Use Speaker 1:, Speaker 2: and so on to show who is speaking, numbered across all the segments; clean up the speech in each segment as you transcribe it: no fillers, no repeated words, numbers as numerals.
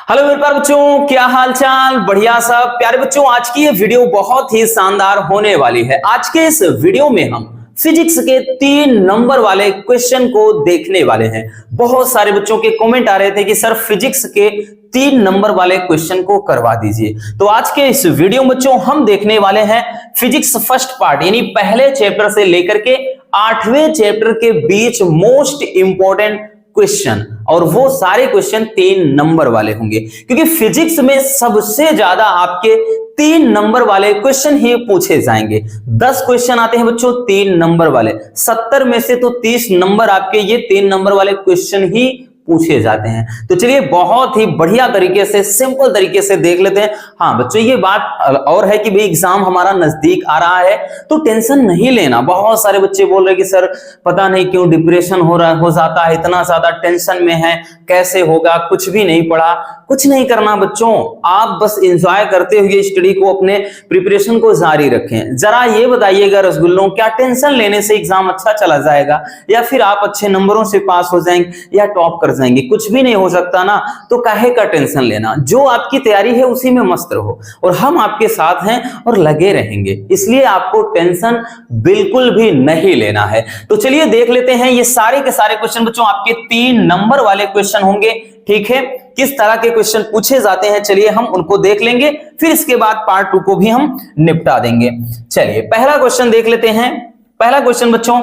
Speaker 1: Hello मेरे प्यारे बच्चों, क्या हाल चाल? बढ़िया सब। प्यारे बच्चों, आज की ये वीडियो बहुत ही शानदार होने वाली है। आज के इस वीडियो में हम फिजिक्स के 3 नंबर वाले क्वेश्चन को देखने वाले हैं। बहुत सारे बच्चों के कमेंट आ रहे थे कि सर फिजिक्स के 3 नंबर वाले क्वेश्चन को करवा दीजिए। तो आज के इस वीडियो में बच्चों हम देखने वाले हैं फिजिक्स फर्स्ट पार्ट, यानी पहले चैप्टर से लेकर के 8वें चैप्टर के बीच मोस्ट इंपॉर्टेंट क्वेश्चन, और वो सारे क्वेश्चन 3 नंबर वाले होंगे, क्योंकि फिजिक्स में सबसे ज्यादा आपके 3 नंबर वाले क्वेश्चन ही पूछे जाएंगे। 10 क्वेश्चन आते हैं बच्चों 3 नंबर वाले, 70 में से तो 30 नंबर आपके ये 3 नंबर वाले क्वेश्चन ही पूछे जाते हैं। तो चलिए बहुत ही बढ़िया तरीके से, सिंपल तरीके से देख लेते हैं। हाँ बच्चों, ये बात और है कि भाई एग्जाम हमारा नजदीक आ रहा है तो टेंशन नहीं लेना। बहुत सारे बच्चे बोल रहे कि सर पता नहीं क्यों डिप्रेशन हो जाता है, इतना ज्यादा टेंशन में है, कैसे होगा, कुछ भी नहीं पढ़ा। कुछ नहीं करना बच्चों, आप बस एंजॉय करते हुए स्टडी को, अपने प्रिपरेशन को जारी रखें। जरा ये बताइएगा रसगुल्लों, क्या टेंशन लेने से एग्जाम अच्छा चला जाएगा, या फिर आप अच्छे नंबरों से पास हो जाएंगे या टॉप कर जाएंगे? कुछ भी नहीं हो सकता ना, तो काहे का टेंशन लेना। जो आपकी तैयारी है उसी में मस्त रहो, और हम आपके साथ हैं और लगे रहेंगे, इसलिए आपको टेंशन बिल्कुल भी नहीं लेना है। तो चलिए देख लेते हैं ये सारे के सारे क्वेश्चन बच्चों आपके 3 नंबर वाले क्वेश्चन होंगे। ठीक है, किस तरह के क्वेश्चन पूछे जाते हैं चलिए हम उनको देख लेंगे, फिर इसके बाद पार्ट 2 को भी हम निपटा देंगे। चलिए पहला क्वेश्चन देख लेते हैं। पहला क्वेश्चन बच्चों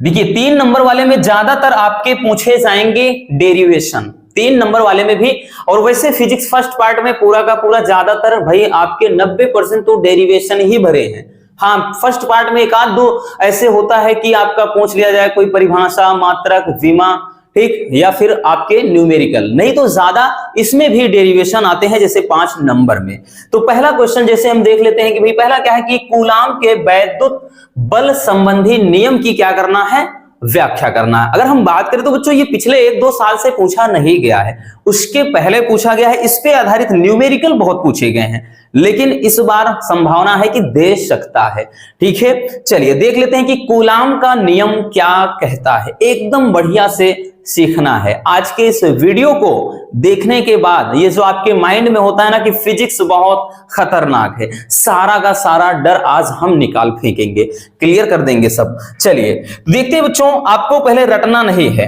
Speaker 1: देखिए, 3 नंबर वाले में ज्यादातर आपके पूछे जाएंगे डेरिवेशन, 3 नंबर वाले में भी। और वैसे फिजिक्स फर्स्ट पार्ट में पूरा का पूरा ज्यादातर भाई आपके 90% तो डेरिवेशन ही भरे हैं। हाँ, फर्स्ट पार्ट में एक आध दो ऐसे होता है कि आपका पूछ लिया जाए कोई परिभाषा, मात्रक, विमा, ठीक, या फिर आपके न्यूमेरिकल, नहीं तो ज्यादा इसमें भी डेरिवेशन आते हैं, जैसे 5 नंबर में। तो पहला क्वेश्चन जैसे हम देख लेते हैं कि भाई पहला क्या है कि कूलाम के वैद्युत बल संबंधी नियम की क्या करना है, व्याख्या करना है। अगर हम बात करें तो बच्चों ये पिछले 1-2 साल से पूछा नहीं गया है, उसके पहले पूछा गया है। इस पे आधारित न्यूमेरिकल बहुत पूछे गए हैं, लेकिन इस बार संभावना है कि दे सकता है। ठीक है, चलिए देख लेते हैं कि कूलाम का नियम क्या कहता है। एकदम बढ़िया से सीखना है। आज के इस वीडियो को देखने के बाद ये जो आपके माइंड में होता है ना कि फिजिक्स बहुत खतरनाक है, सारा का सारा डर आज हम निकाल फेंकेंगे, क्लियर कर देंगे सब। चलिए देखते हैं बच्चों, आपको पहले रटना नहीं है,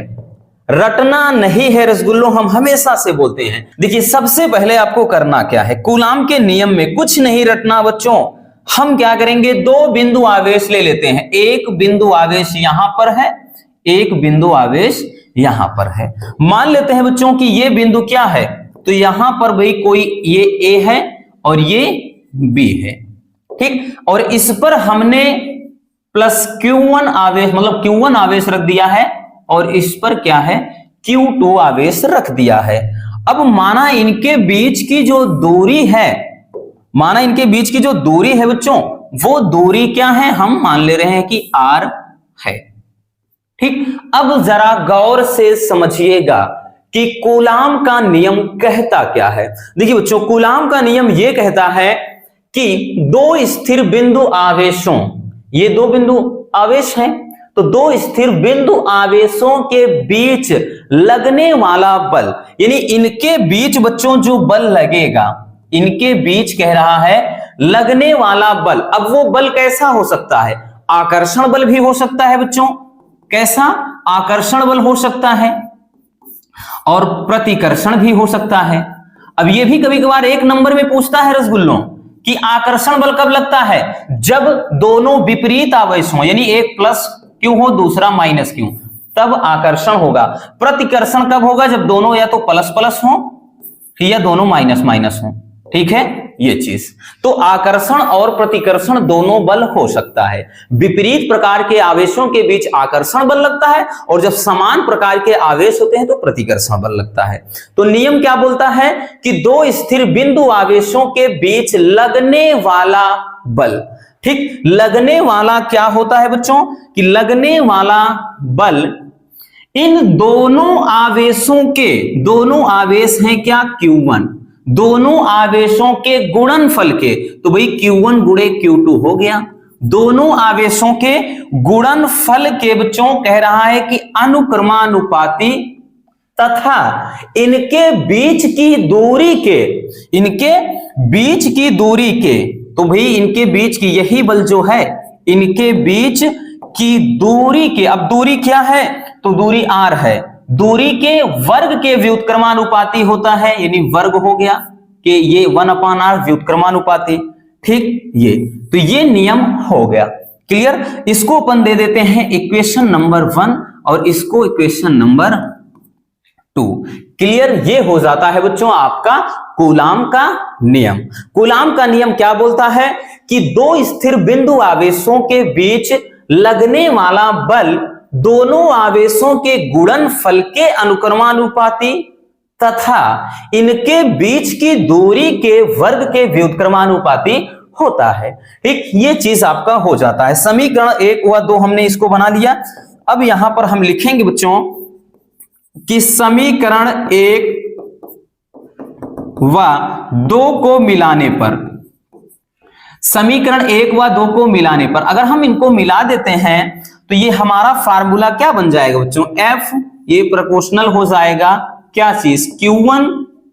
Speaker 1: रटना नहीं है रसगुल्लो, हम हमेशा से बोलते हैं। देखिए सबसे पहले आपको करना क्या है, कूलाम के नियम में कुछ नहीं रटना बच्चों। हम क्या करेंगे, 2 बिंदु आवेश ले लेते हैं। एक बिंदु आवेश यहां पर है, एक बिंदु आवेश यहां पर है। मान लेते हैं बच्चों कि ये बिंदु क्या है, तो यहां पर भाई कोई ये A है और ये B है, ठीक। और इस पर हमने प्लस Q1 आवेश, मतलब Q1 आवेश रख दिया है, और इस पर क्या है, Q2 आवेश रख दिया है। अब माना इनके बीच की जो दूरी है, माना इनके बीच की जो दूरी है बच्चों, वो दूरी क्या है, हम मान ले रहे हैं कि R है, ठीक। अब जरा गौर से समझिएगा कि कूलाम का नियम कहता क्या है। देखिए बच्चों, कूलाम का नियम यह कहता है कि 2 स्थिर बिंदु आवेशों, ये 2 बिंदु आवेश हैं, तो 2 स्थिर बिंदु आवेशों के बीच लगने वाला बल, यानी इनके बीच बच्चों जो बल लगेगा, इनके बीच कह रहा है लगने वाला बल। अब वो बल कैसा हो सकता है, आकर्षण बल भी हो सकता है बच्चों। कैसा, आकर्षण बल हो सकता है, और प्रतिकर्षण भी हो सकता है। अब ये भी कभी कभार 1 नंबर में पूछता है रसगुल्लों कि आकर्षण बल कब लगता है, जब दोनों विपरीत आवेश हों, यानी एक प्लस क्यू हो दूसरा माइनस क्यू, तब आकर्षण होगा। प्रतिकर्षण कब होगा, जब दोनों या तो प्लस प्लस हो या दोनों माइनस माइनस हो, ठीक है ये चीज। तो आकर्षण और प्रतिकर्षण दोनों बल हो सकता है। विपरीत प्रकार के आवेशों के बीच आकर्षण बल लगता है, और जब समान प्रकार के आवेश होते हैं तो प्रतिकर्षण बल लगता है। तो नियम क्या बोलता है कि 2 स्थिर बिंदु आवेशों के बीच लगने वाला बल, ठीक। लगने वाला क्या होता है बच्चों, कि लगने वाला बल इन दोनों आवेशों के, दोनों आवेश हैं क्या, Q1, दोनों आवेशों के गुणनफल के, तो भाई Q1 गुणे Q2 हो गया। दोनों आवेशों के गुणनफल के बच्चों कह रहा है कि अनुक्रमानुपाती तथा इनके बीच की दूरी के तो भाई इनके बीच की यही बल जो है इनके बीच की दूरी के, अब दूरी क्या है तो दूरी r है, दूरी के वर्ग के व्युत्क्रमानुपाती होता है, यानी वर्ग हो गया कि ये 1/r व्युत्क्रमानुपाती। ठीक, ये नियम हो गया। क्लियर, इसको अपन दे देते हैं इक्वेशन नंबर 1 और इसको इक्वेशन नंबर 2। क्लियर, ये हो जाता है बच्चों आपका कूलाम का नियम। कूलाम का नियम क्या बोलता है कि दो स्थिर बिंदु आवेशों के बीच लगने वाला बल दोनों आवेशों के गुणनफल के अनुक्रमानुपाती तथा इनके बीच की दूरी के वर्ग के व्युत्क्रमानुपाती होता है। ठीक, ये चीज आपका हो जाता है। समीकरण 1 व 2 हमने इसको बना लिया। अब यहां पर हम लिखेंगे बच्चों कि समीकरण 1 व 2 को मिलाने पर, समीकरण 1 व 2 को मिलाने पर अगर हम इनको मिला देते हैं तो ये हमारा फार्मूला क्या बन जाएगा बच्चों, F, ये प्रोपोर्शनल हो जाएगा क्या चीज, Q1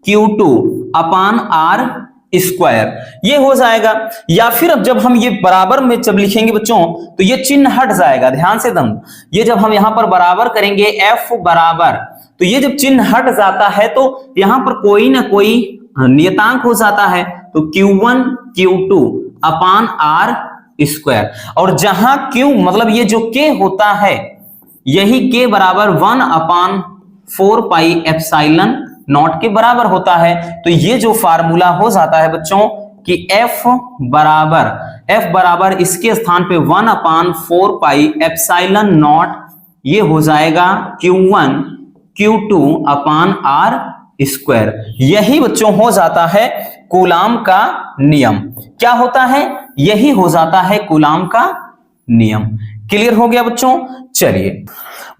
Speaker 1: Q2 अपान R स्क्वायर, ये हो जाएगा। या फिर अब जब हम ये बराबर में जब लिखेंगे बच्चों तो ये चिन्ह हट जाएगा, ध्यान से दम, ये जब हम यहां पर बराबर करेंगे F बराबर, तो ये जब चिन्ह हट जाता है तो यहां पर कोई ना कोई नियतांक हो जाता है, तो Q1 Q2 अपान R स्क्वायर, और जहां Q मतलब ये जो K होता है यही K बराबर 1/4 पाई एप्सिलॉन नॉट के बराबर होता है। तो ये जो फार्मूला हो जाता है बच्चों कि F बराबर इसके स्थान पे 1/4 पाई एप्सिलॉन नॉट, ये हो जाएगा Q1 Q2 अपान R स्क्वायर। यही बच्चों हो जाता है कूलाम का नियम। क्या होता है, यही हो जाता है कूलाम का नियम। क्लियर हो गया बच्चों। चलिए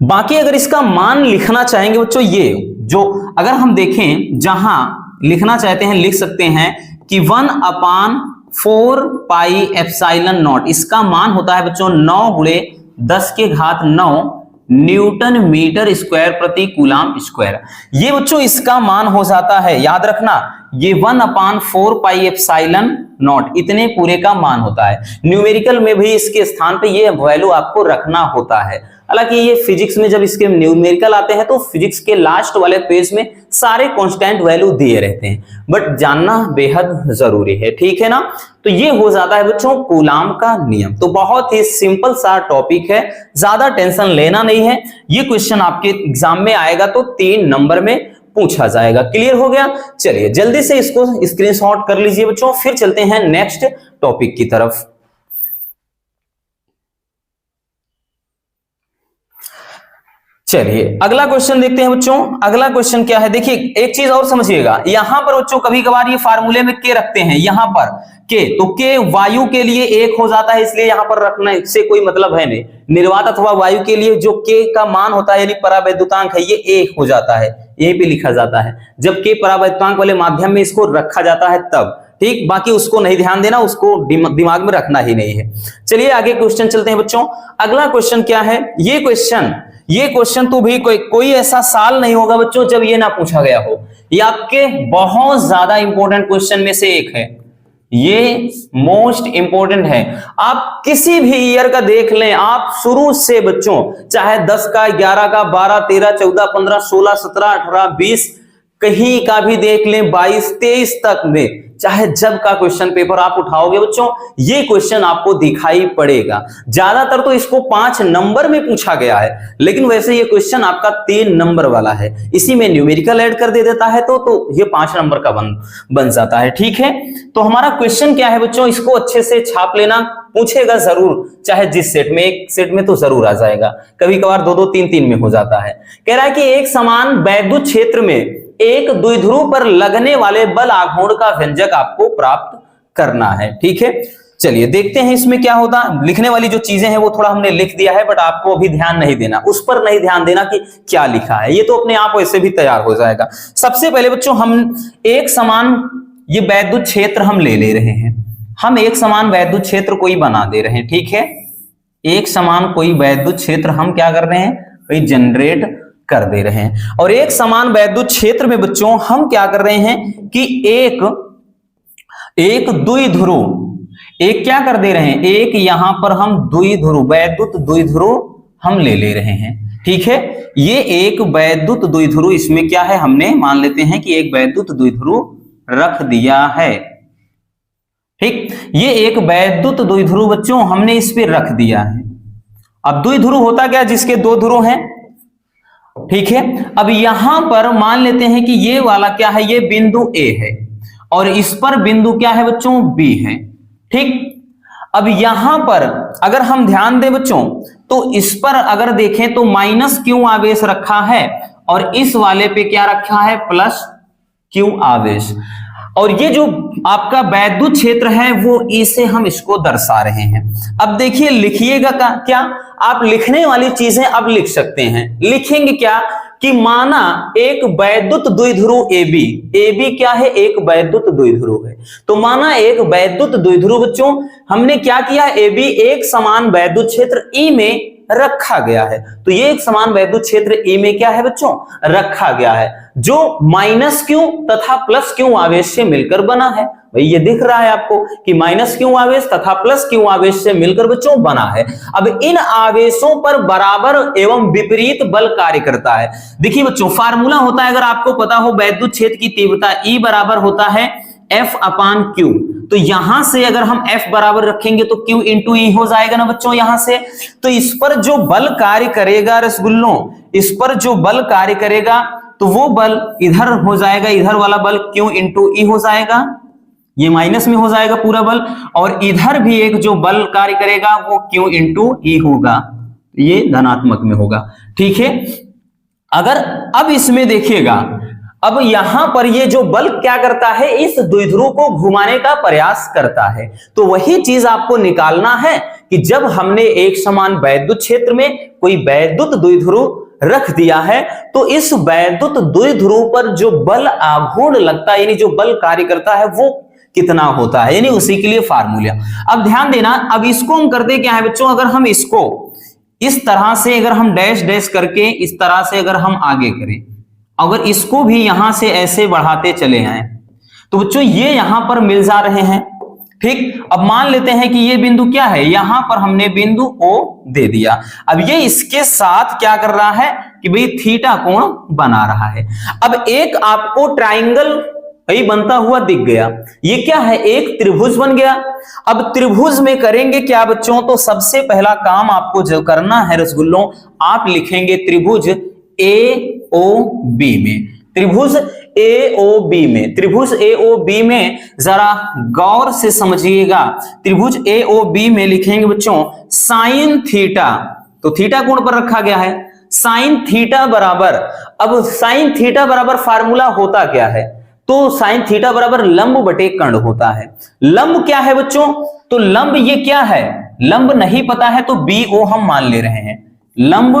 Speaker 1: बाकी अगर इसका मान लिखना चाहेंगे बच्चों, ये जो अगर हम देखें जहां लिखना चाहते हैं लिख सकते हैं कि 1/4 पाई एप्सिलॉन नॉट, इसका मान होता है बच्चों 9 × 10⁹ न्यूटन मीटर स्क्वायर प्रति कूलाम स्क्वायर। ये बच्चों इसका मान हो जाता है, याद रखना ये 1/4 पाई एप्सिलॉन नॉट इतने पूरे का मान होता है। न्यूमेरिकल में भी इसके स्थान पे ये वैल्यू आपको रखना होता है। हालांकि ये फिजिक्स में जब इसके न्यूमेरिकल आते हैं तो फिजिक्स के लास्ट वाले पेज में सारे कांस्टेंट वैल्यू दिए रहते हैं, बट जानना बेहद जरूरी है, ठीक है ना। तो ये हो जाता है बच्चों कूलाम का नियम। तो बहुत ही सिंपल सा टॉपिक है, ज्यादा टेंशन लेना नहीं है। ये क्वेश्चन आपके एग्जाम में आएगा तो 3 नंबर में पूछा जाएगा। क्लियर हो गया। चलिए जल्दी से इसको स्क्रीनशॉट कर लीजिए बच्चों, फिर चलते हैं नेक्स्ट टॉपिक की तरफ। चलिए अगला क्वेश्चन देखते हैं बच्चों। अगला क्वेश्चन क्या है, देखिए एक चीज और समझिएगा, यहां पर बच्चों कभी कभार ये फार्मूले में के रखते हैं, यहां पर के, तो के वायु के लिए 1 हो जाता है, इसलिए यहां पर रखने से कोई मतलब है नहीं। निर्वात अथवा वायु के लिए जो के का मान होता है यानी परावैद्युतांक है, ये 1 हो जाता है, यहीं पे लिखा जाता है। जब के परावैद्युतांक वाले माध्यम में इसको रखा जाता है तब, ठीक, बाकी उसको नहीं ध्यान देना, उसको दिमाग में रखना ही नहीं है। चलिए आगे क्वेश्चन चलते हैं बच्चों। अगला क्वेश्चन क्या है, ये क्वेश्चन तो भी कोई ऐसा साल नहीं होगा बच्चों जब ये ना पूछा गया हो। ये आपके बहुत ज्यादा इंपॉर्टेंट क्वेश्चन में से एक है, ये मोस्ट इंपॉर्टेंट है। आप किसी भी ईयर का देख लें, आप शुरू से बच्चों चाहे 10 का, 11 का, 12, 13, 14, 15, 16, 17, 18, 20 कहीं का भी देख लें, 22, 23 तक में चाहे जब का क्वेश्चन पेपर आप उठाओगे बच्चों ये क्वेश्चन आपको दिखाई पड़ेगा। ज्यादातर तो इसको 5 नंबर में पूछा गया है, लेकिन वैसे ये क्वेश्चन आपका 3 नंबर वाला है। इसी में न्यूमेरिकल ऐड कर दे देता है तो ये 5 नंबर का बन जाता है, ठीक है। तो हमारा क्वेश्चन क्या है बच्चों, इसको अच्छे से छाप लेना, पूछेगा जरूर, चाहे जिस सेट में, एक सेट में तो जरूर आ जाएगा, कभी कभार 2-2, 3-3 में हो जाता है। कह रहा है कि एक समान वैद्युत क्षेत्र में एक द्विध्रुव पर लगने वाले बल आघूर्ण का व्यंजक आपको प्राप्त करना है, ठीक है। चलिए देखते हैं इसमें क्या होता। लिखने वाली जो चीजें हैं वो थोड़ा हमने लिख दिया है, बट आपको अभी ध्यान नहीं देना, उस पर नहीं ध्यान देना कि क्या लिखा है, ये तो अपने आप वैसे भी तैयार हो जाएगा। सबसे पहले बच्चों हम एक समान ये वैद्युत क्षेत्र हम ले रहे हैं, हम एक समान वैद्युत क्षेत्र कोई बना दे रहे हैं, ठीक है। एक समान कोई वैद्युत क्षेत्र हम क्या कर रहे हैं भाई, जनरेट कर दे रहे हैं। और एक समान वैद्युत क्षेत्र में बच्चों हम क्या कर रहे हैं कि एक द्विध्रुव, एक क्या कर दे रहे हैं, एक यहां पर हम द्विध्रुव, वैद्युत द्विध्रुव हम ले रहे हैं। ठीक है, ये एक वैद्युत द्विध्रुव, इसमें क्या है, हमने मान लेते हैं कि एक वैद्युत द्विध्रुव रख दिया है। ठीक, ये एक वैद्युत द्विध्रुव बच्चों हमने इस पे रख दिया है। अब द्विध्रुव होता क्या, जिसके दो ध्रुव हैं। ठीक है, अब यहां पर मान लेते हैं कि ये वाला क्या है, ये बिंदु A है और इस पर बिंदु क्या है बच्चों, B है। ठीक, अब यहां पर अगर हम ध्यान दें बच्चों तो इस पर अगर देखें तो माइनस क्यू आवेश रखा है और इस वाले पे क्या रखा है, प्लस क्यू आवेश। और ये जो आपका वैद्युत क्षेत्र है वो E से हम इसको दर्शा रहे हैं। अब देखिए लिखिएगा क्या, आप लिखने वाली चीजें अब लिख सकते हैं। लिखेंगे क्या कि माना एक वैद्युत द्विध्रुव AB क्या है, एक वैद्युत द्विध्रुव है। तो माना एक वैद्युत द्विध्रुव बच्चों हमने क्या किया, AB एक समान वैद्युत क्षेत्र E में रखा गया है। तो ये एक समान वैद्युत क्षेत्र E में क्या है बच्चों, रखा गया है, जो माइनस क्यू तथा प्लस क्यू आवेश से मिलकर बना है। भाई ये दिख रहा है आपको कि माइनस क्यू आवेश तथा प्लस क्यू आवेश से मिलकर बच्चों बना है। अब इन आवेशों पर बराबर एवं विपरीत बल कार्य करता है। देखिए बच्चों फार्मूला होता है, अगर आपको पता हो, वैद्युत क्षेत्र की तीव्रता E बराबर होता है F/Q। तो यहां से अगर हम F बराबर रखेंगे तो Q इंटू E हो जाएगा ना बच्चों यहां से। तो इस पर जो बल कार्य करेगा रसगुल्लों, इस पर जो बल कार्य करेगा तो वो बल इधर हो जाएगा, इधर वाला बल Q इंटू E हो जाएगा, ये माइनस में हो जाएगा पूरा बल, और इधर भी एक जो बल कार्य करेगा वो Q इंटू E होगा, ये धनात्मक में होगा। ठीक है, अगर अब इसमें देखिएगा, अब यहां पर ये जो बल क्या करता है, इस द्विध्रुव को घुमाने का प्रयास करता है। तो वही चीज आपको निकालना है कि जब हमने एक समान वैद्युत क्षेत्र में कोई वैद्युत द्विध्रुव रख दिया है तो इस वैद्युत द्विध्रुव पर जो बल आघूर्ण लगता है, यानी जो बल कार्य करता है, वो कितना होता है, यानी उसी के लिए फार्मूला। अब ध्यान देना, अब इसको हम करते क्या है बच्चों, अगर हम इसको इस तरह से अगर हम डैश डैश करके इस तरह से अगर हम आगे करें, अगर इसको भी यहां से ऐसे बढ़ाते चले आए तो बच्चों ये यहां पर मिल जा रहे हैं। ठीक, अब मान लेते हैं कि ये बिंदु क्या है, यहां पर हमने बिंदु O दे दिया। अब ये इसके साथ क्या कर रहा है कि भाई थीटा कोण बना रहा है। अब एक आपको ट्राइंगल भाई बनता हुआ दिख गया, ये क्या है, एक त्रिभुज बन गया। अब त्रिभुज में करेंगे क्या बच्चों, तो सबसे पहला काम आपको जो करना है रसगुल्लों, आप लिखेंगे त्रिभुज AOB में, त्रिभुज AOB में, त्रिभुज AOB में जरा गौर से समझिएगा। त्रिभुज AOB में लिखेंगे बच्चों साइन थीटा, तो थीटा कोण पर रखा गया है, साइन थीटा बराबर, अब साइन थीटा बराबर फार्मूला होता क्या है, तो साइन थीटा बराबर लंब बटे कर्ण होता है। लंब क्या है बच्चों, तो लंब ये क्या है, लंब नहीं पता है तो BO हम मान ले रहे हैं, लंब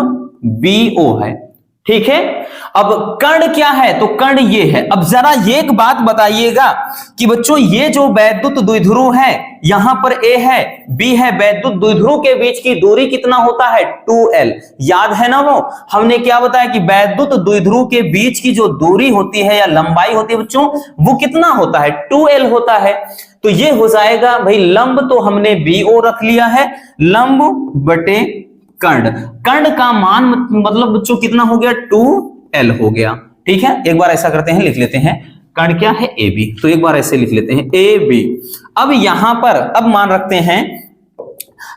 Speaker 1: BO है। ठीक है, अब कर्ण क्या है, तो कर्ण ये है। अब जरा ये एक बात बताइएगा कि बच्चों ये जो वैद्युत द्विध्रुव है, यहां पर A है B है, वैद्युत द्विध्रुव के बीच की दूरी कितना होता है, 2L। याद है ना, वो हमने क्या बताया कि वैद्युत द्विध्रुव के बीच की जो दूरी होती है या लंबाई होती है बच्चों, वो कितना होता है, 2L होता है। तो ये हो जाएगा भाई, लंब तो हमने BO रख लिया है, लंब बटे कर्ण, कर्ण का मान मतलब बच्चों कितना हो गया, 2L हो गया। ठीक है, एक बार ऐसा करते हैं, लिख लेते हैं कर्ण क्या है, AB, तो एक बार ऐसे लिख लेते हैं AB। अब यहां पर अब मान रखते हैं,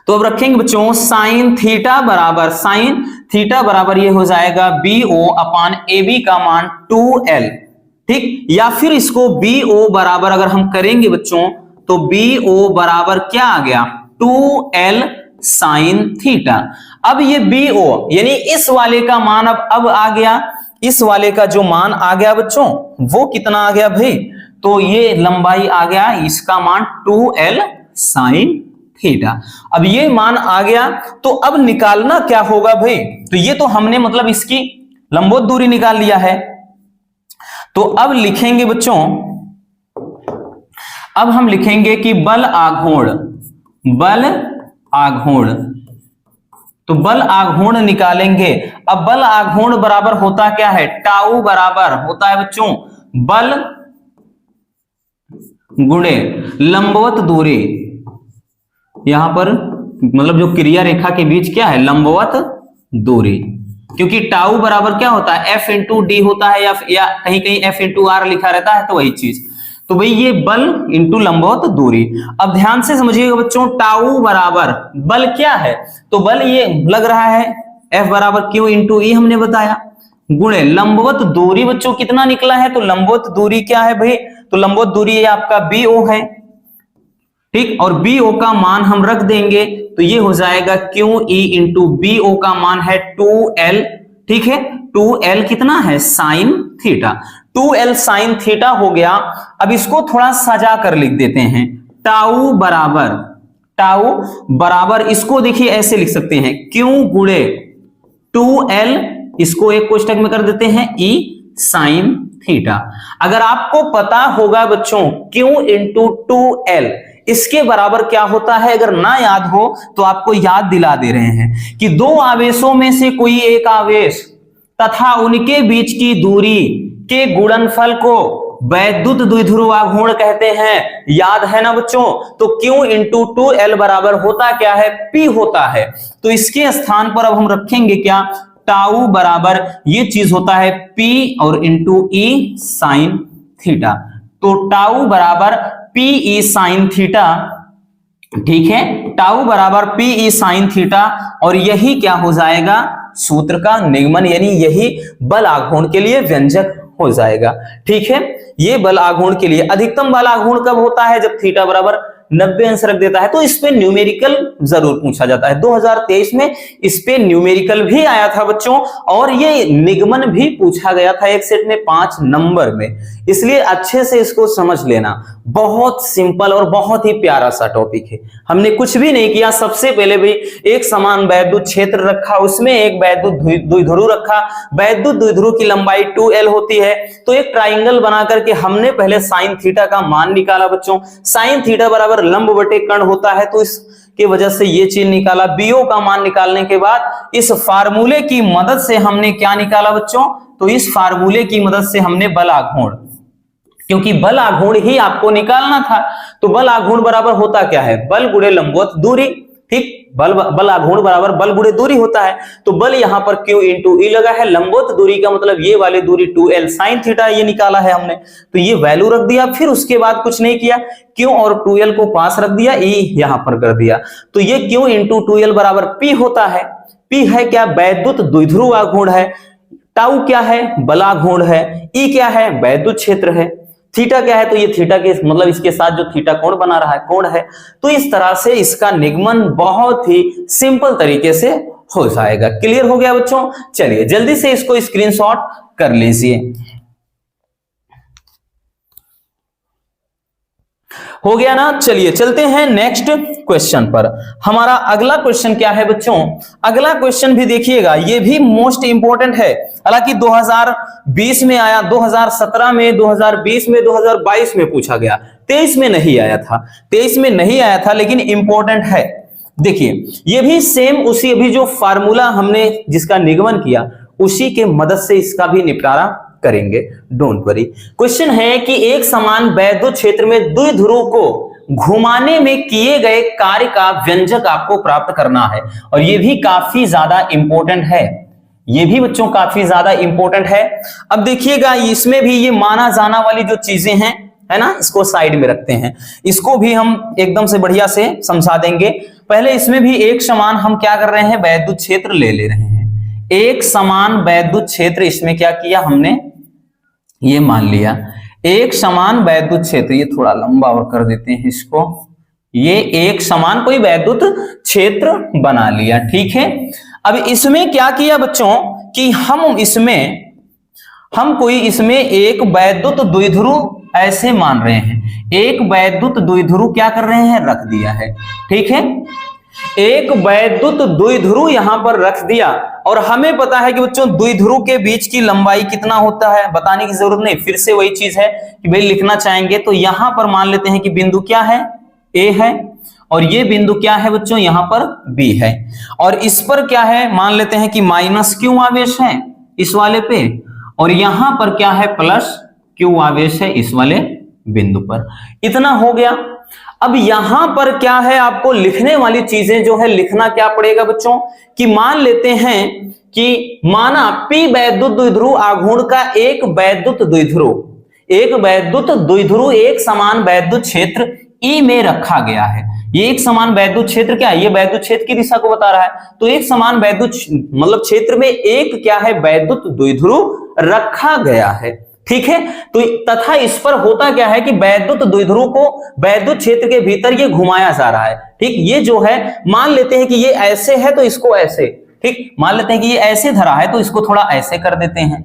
Speaker 1: तो अब रखेंगे बच्चों साइन थीटा बराबर, साइन थीटा बराबर ये हो जाएगा BO अपान AB का मान 2L। ठीक, या फिर इसको BO बराबर अगर हम करेंगे बच्चों तो BO बराबर क्या आ गया, 2L साइन थीटा। अब ये BO यानी इस वाले का मान अब आ गया, इस वाले का जो मान आ गया बच्चों वो कितना आ गया भाई, तो ये लंबाई आ गया, इसका मान 2L साइन थीटा। अब ये मान आ गया, तो अब निकालना क्या होगा भाई, तो ये तो हमने मतलब इसकी लंबवत दूरी निकाल लिया है। तो अब लिखेंगे बच्चों, अब हम लिखेंगे कि बल आघूर्ण, बल आघूर्ण, तो बल आघूर्ण निकालेंगे। अब बल आघूर्ण बराबर होता क्या है, टाउ बराबर होता है बच्चों बल गुणे लंबवत दूरी। यहां पर मतलब जो क्रिया रेखा के बीच क्या है, लंबवत दूरी, क्योंकि टाउ बराबर क्या होता है, एफ इंटू डी होता है, या कहीं कहीं एफ इंटू आर लिखा रहता है, तो वही चीज। तो भाई ये बल इंटू लंबवत दूरी। अब ध्यान से समझिएगा बच्चों, टाउ बराबर बल क्या है, तो बल ये लग रहा है एफ बराबर क्यू इंटू ई हमने बताया, गुणे लंबवत दूरी बच्चों कितना निकला है, तो लंबवत दूरी क्या है भाई, तो लंबवत दूरी ये आपका बी ओ है, ठीक, और बी ओ का मान हम रख देंगे, तो ये हो जाएगा Q E into B O का मान है 2l, ठीक है, 2l कितना है, sine theta, 2l sine theta हो गया। अब इसको थोड़ा सजा कर लिख देते हैं, टाउ बराबर इसको देखिए ऐसे लिख सकते हैं, क्यू गुणे 2l, इसको एक कोष्टक में कर देते हैं ई साइन थीटा। अगर आपको पता होगा बच्चों क्यू इंटू 2l इसके बराबर क्या होता है, अगर ना याद हो तो आपको याद दिला दे रहे हैं कि दो आवेशों में से कोई एक आवेश तथा उनके बीच की दूरी के गुणनफल को वैद्युत द्विध्रुव आघूर्ण कहते हैं। याद है ना बच्चों, तो Q इंटू 2l बराबर होता क्या है, P होता है। तो इसके स्थान पर अब हम रखेंगे क्या, टाउ बराबर ये चीज होता है P और इंटू E साइन थीटा। तो टाउ बराबर PE साइन थीटा, ठीक है, टाउ बराबर PE साइन थीटा, और यही क्या हो जाएगा, सूत्र का निगमन, यानी यही बल आघूर्ण के लिए व्यंजक हो जाएगा। ठीक है, ये बल आघूर्ण के लिए अधिकतम बल आघूर्ण कब होता है, जब थीटा बराबर 90 अंश रख देता है। तो इस पे न्यूमेरिकल जरूर पूछा जाता है। 2023 में इस पे न्यूमेरिकल भी आया था बच्चों, और ये निगमन भी पूछा गया था एक सेट में 5 नंबर में, इसलिए अच्छे से इसको समझ लेना। बहुत सिंपल और बहुत ही प्यारा सा टॉपिक है। हमने कुछ भी नहीं किया, सबसे पहले भी एक समान वैद्युत क्षेत्र रखा, उसमें एक वैद्युत द्विध्रुव रखा, वैद्युत द्विध्रुव की लंबाई 2l होती है, तो एक ट्राइंगल बना करके हमने पहले साइन थीटा का मान निकाला बच्चों। साइन थीटा बराबर लंब बटे कर्ण होता है, तो इसके वजह से ये चीज निकाला। बीओ का मान निकालने के बाद इस फार्मूले की मदद से हमने क्या निकाला बच्चों, तो इस फार्मूले की मदद से हमने बल आघूर्ण, क्योंकि बल आघूर्ण ही आपको निकालना था, तो बल आघूर्ण बराबर होता क्या है, बल गुणे लंबवत दूरी, ठीक, बल आघूर्ण बराबर बल गुणे दूरी होता है। तो बल यहां पर Q इंटू ई लगा है, लंबवत दूरी का मतलब ये वाली दूरी 2l साइन थीटा, ये निकाला है हमने, तो ये वैल्यू रख दिया। फिर उसके बाद कुछ नहीं किया, Q और 2l को पास रख दिया, E यहां पर कर दिया, तो ये Q इंटू 2l बराबर P होता है। P है क्या, वैद्युत द्विध्रुव आघूर्ण है, टाउ क्या है, बलाघूर्ण है, E क्या है, वैद्युत क्षेत्र है, थीटा क्या है, तो ये थीटा के मतलब इसके साथ जो थीटा कोण बना रहा है कोण है। तो इस तरह से इसका निगमन बहुत ही सिंपल तरीके से हो जाएगा। क्लियर हो गया बच्चों? चलिए जल्दी से इसको स्क्रीनशॉट कर लीजिए। हो गया ना? चलिए चलते हैं नेक्स्ट क्वेश्चन पर। हमारा अगला क्वेश्चन क्या है बच्चों? अगला क्वेश्चन भी देखिएगा, ये भी मोस्ट इंपॉर्टेंट है। हालांकि 2020 में आया, 2017 में, 2020 में, 2022 में पूछा गया, 23 में नहीं आया था, 23 में नहीं आया था, लेकिन इंपॉर्टेंट है। देखिए ये भी सेम उसी अभी जो फार्मूला हमने जिसका निगमन किया उसी के मदद से इसका भी निपटारा करेंगे, डोंट वरी। क्वेश्चन है कि एक समान वैद्युत क्षेत्र में द्विध्रुव को घुमाने में किए गए कार्य का व्यंजक आपको प्राप्त करना है, और ये भी काफी ज्यादा इंपॉर्टेंट है, ये भी बच्चों काफी ज्यादा इंपॉर्टेंट है। अब देखिएगा इसमें भी ये माना जाना वाली जो चीजें हैं, है ना, इसको साइड में रखते हैं, इसको भी हम एकदम से बढ़िया से समझा देंगे। पहले इसमें भी एक समान हम क्या कर रहे हैं, वैद्युत क्षेत्र ले रहे हैं। एक समान वैद्युत क्षेत्र, इसमें क्या किया हमने, ये मान लिया एक समान वैद्युत क्षेत्र, ये थोड़ा लंबा और कर देते हैं इसको, ये एक समान कोई वैद्युत क्षेत्र बना लिया, ठीक है। अब इसमें क्या किया बच्चों कि हम कोई इसमें एक वैद्युत द्विध्रुव ऐसे मान रहे हैं, एक वैद्युत द्विध्रुव क्या कर रहे हैं, रख दिया है, ठीक है। एक वैद्युत द्विध्रुव यहां पर रख दिया, और हमें पता है कि बच्चों द्विध्रुव के बीच की लंबाई कितना होता है, बताने की जरूरत नहीं, फिर से वही चीज है कि भाई लिखना चाहेंगे तो यहां पर मान लेते हैं कि बिंदु क्या है, ए है, और ये बिंदु क्या है बच्चों, यहां पर B है, और इस पर क्या है, मान लेते हैं कि माइनस Q आवेश है इस वाले पे, और यहां पर क्या है, प्लस Q आवेश है इस वाले बिंदु पर। इतना हो गया। अब यहां पर क्या है, आपको लिखने वाली चीजें जो है लिखना क्या पड़ेगा बच्चों, कि मान लेते हैं कि माना P वैद्युत द्विध्रुव आघूर्ण का एक वैद्युत द्विध्रुव एक समान वैद्युत क्षेत्र E में रखा गया है। ये एक समान वैद्युत क्षेत्र क्या है, ये वैद्युत क्षेत्र की दिशा को बता रहा है। तो एक समान वैद्युत मतलब क्षेत्र में एक क्या है, वैद्युत द्विध्रुव रखा गया है, ठीक है। तो तथा इस पर होता क्या है कि वैद्युत द्विध्रुव को वैद्युत क्षेत्र के भीतर ये घुमाया जा रहा है, ठीक। ये जो है मान लेते हैं कि ये ऐसे है तो इसको ऐसे, ठीक, मान लेते हैं कि ये ऐसे धरा है तो इसको थोड़ा ऐसे कर देते हैं,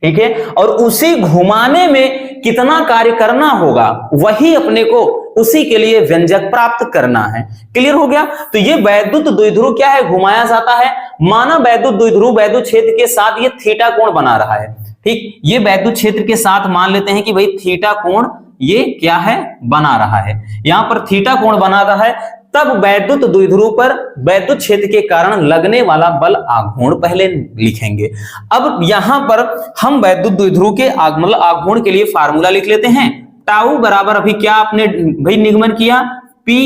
Speaker 1: ठीक है। और उसी घुमाने में कितना कार्य करना होगा, वही अपने को उसी के लिए व्यंजक प्राप्त करना है। क्लियर हो गया। तो ये वैद्युत द्विध्रुव क्या है, घुमाया जाता है। माना वैद्युत द्विध्रुव वैद्युत क्षेत्र के साथ ये थीटा कोण बना रहा है, ठीक। ये वैद्युत क्षेत्र के साथ मान लेते हैं कि भाई थीटा कोण ये क्या है, बना रहा है। यहां पर थीटा कोण बना रहा है, तब वैद्युत द्विध्रुव पर वैद्युत क्षेत्र के कारण लगने वाला बल आघूर्ण पहले लिखेंगे। अब यहां पर हम वैद्युत द्विध्रुव के मतलब आघूर्ण के लिए फार्मूला लिख लेते हैं। टाउ बराबर अभी क्या आपने भाई निगमन किया, Pe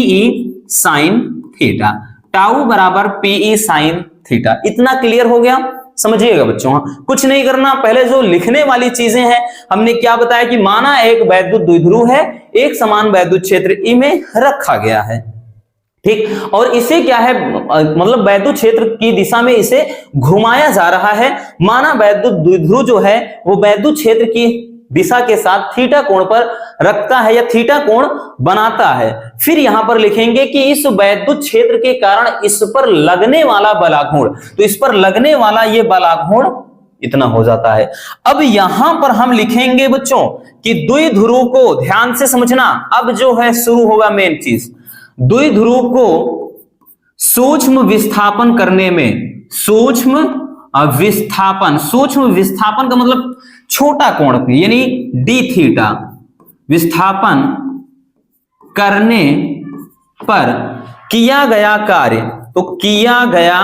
Speaker 1: साइन थीटा। टाउ बराबर Pe साइन थीटा। इतना क्लियर हो गया, समझिएगा बच्चों। कुछ नहीं करना, पहले जो लिखने वाली चीजें हैं हमने क्या बताया कि माना एक वैद्युत द्विध्रुव है, एक समान वैद्युत क्षेत्र E में रखा गया है, ठीक। और इसे क्या है, मतलब वैद्युत क्षेत्र की दिशा में इसे घुमाया जा रहा है। माना वैद्युत द्विध्रुव जो है वो वैद्युत क्षेत्र की दिशा के साथ थीटा कोण पर रखता है या थीटा कोण बनाता है। फिर यहां पर लिखेंगे कि इस वैद्युत क्षेत्र के कारण इस पर लगने वाला बलाघूर्ण, तो इस पर लगने वाला ये बलाघूर्ण इतना हो जाता है। अब यहां पर हम लिखेंगे बच्चों कि द्विध्रुव को ध्यान से समझना। अब जो है शुरू होगा मेन चीज, द्विध्रुव को सूक्ष्म विस्थापन करने में, सूक्ष्म विस्थापन का मतलब छोटा कोण पे यानी डी थीटा विस्थापन करने पर किया गया कार्य, तो किया गया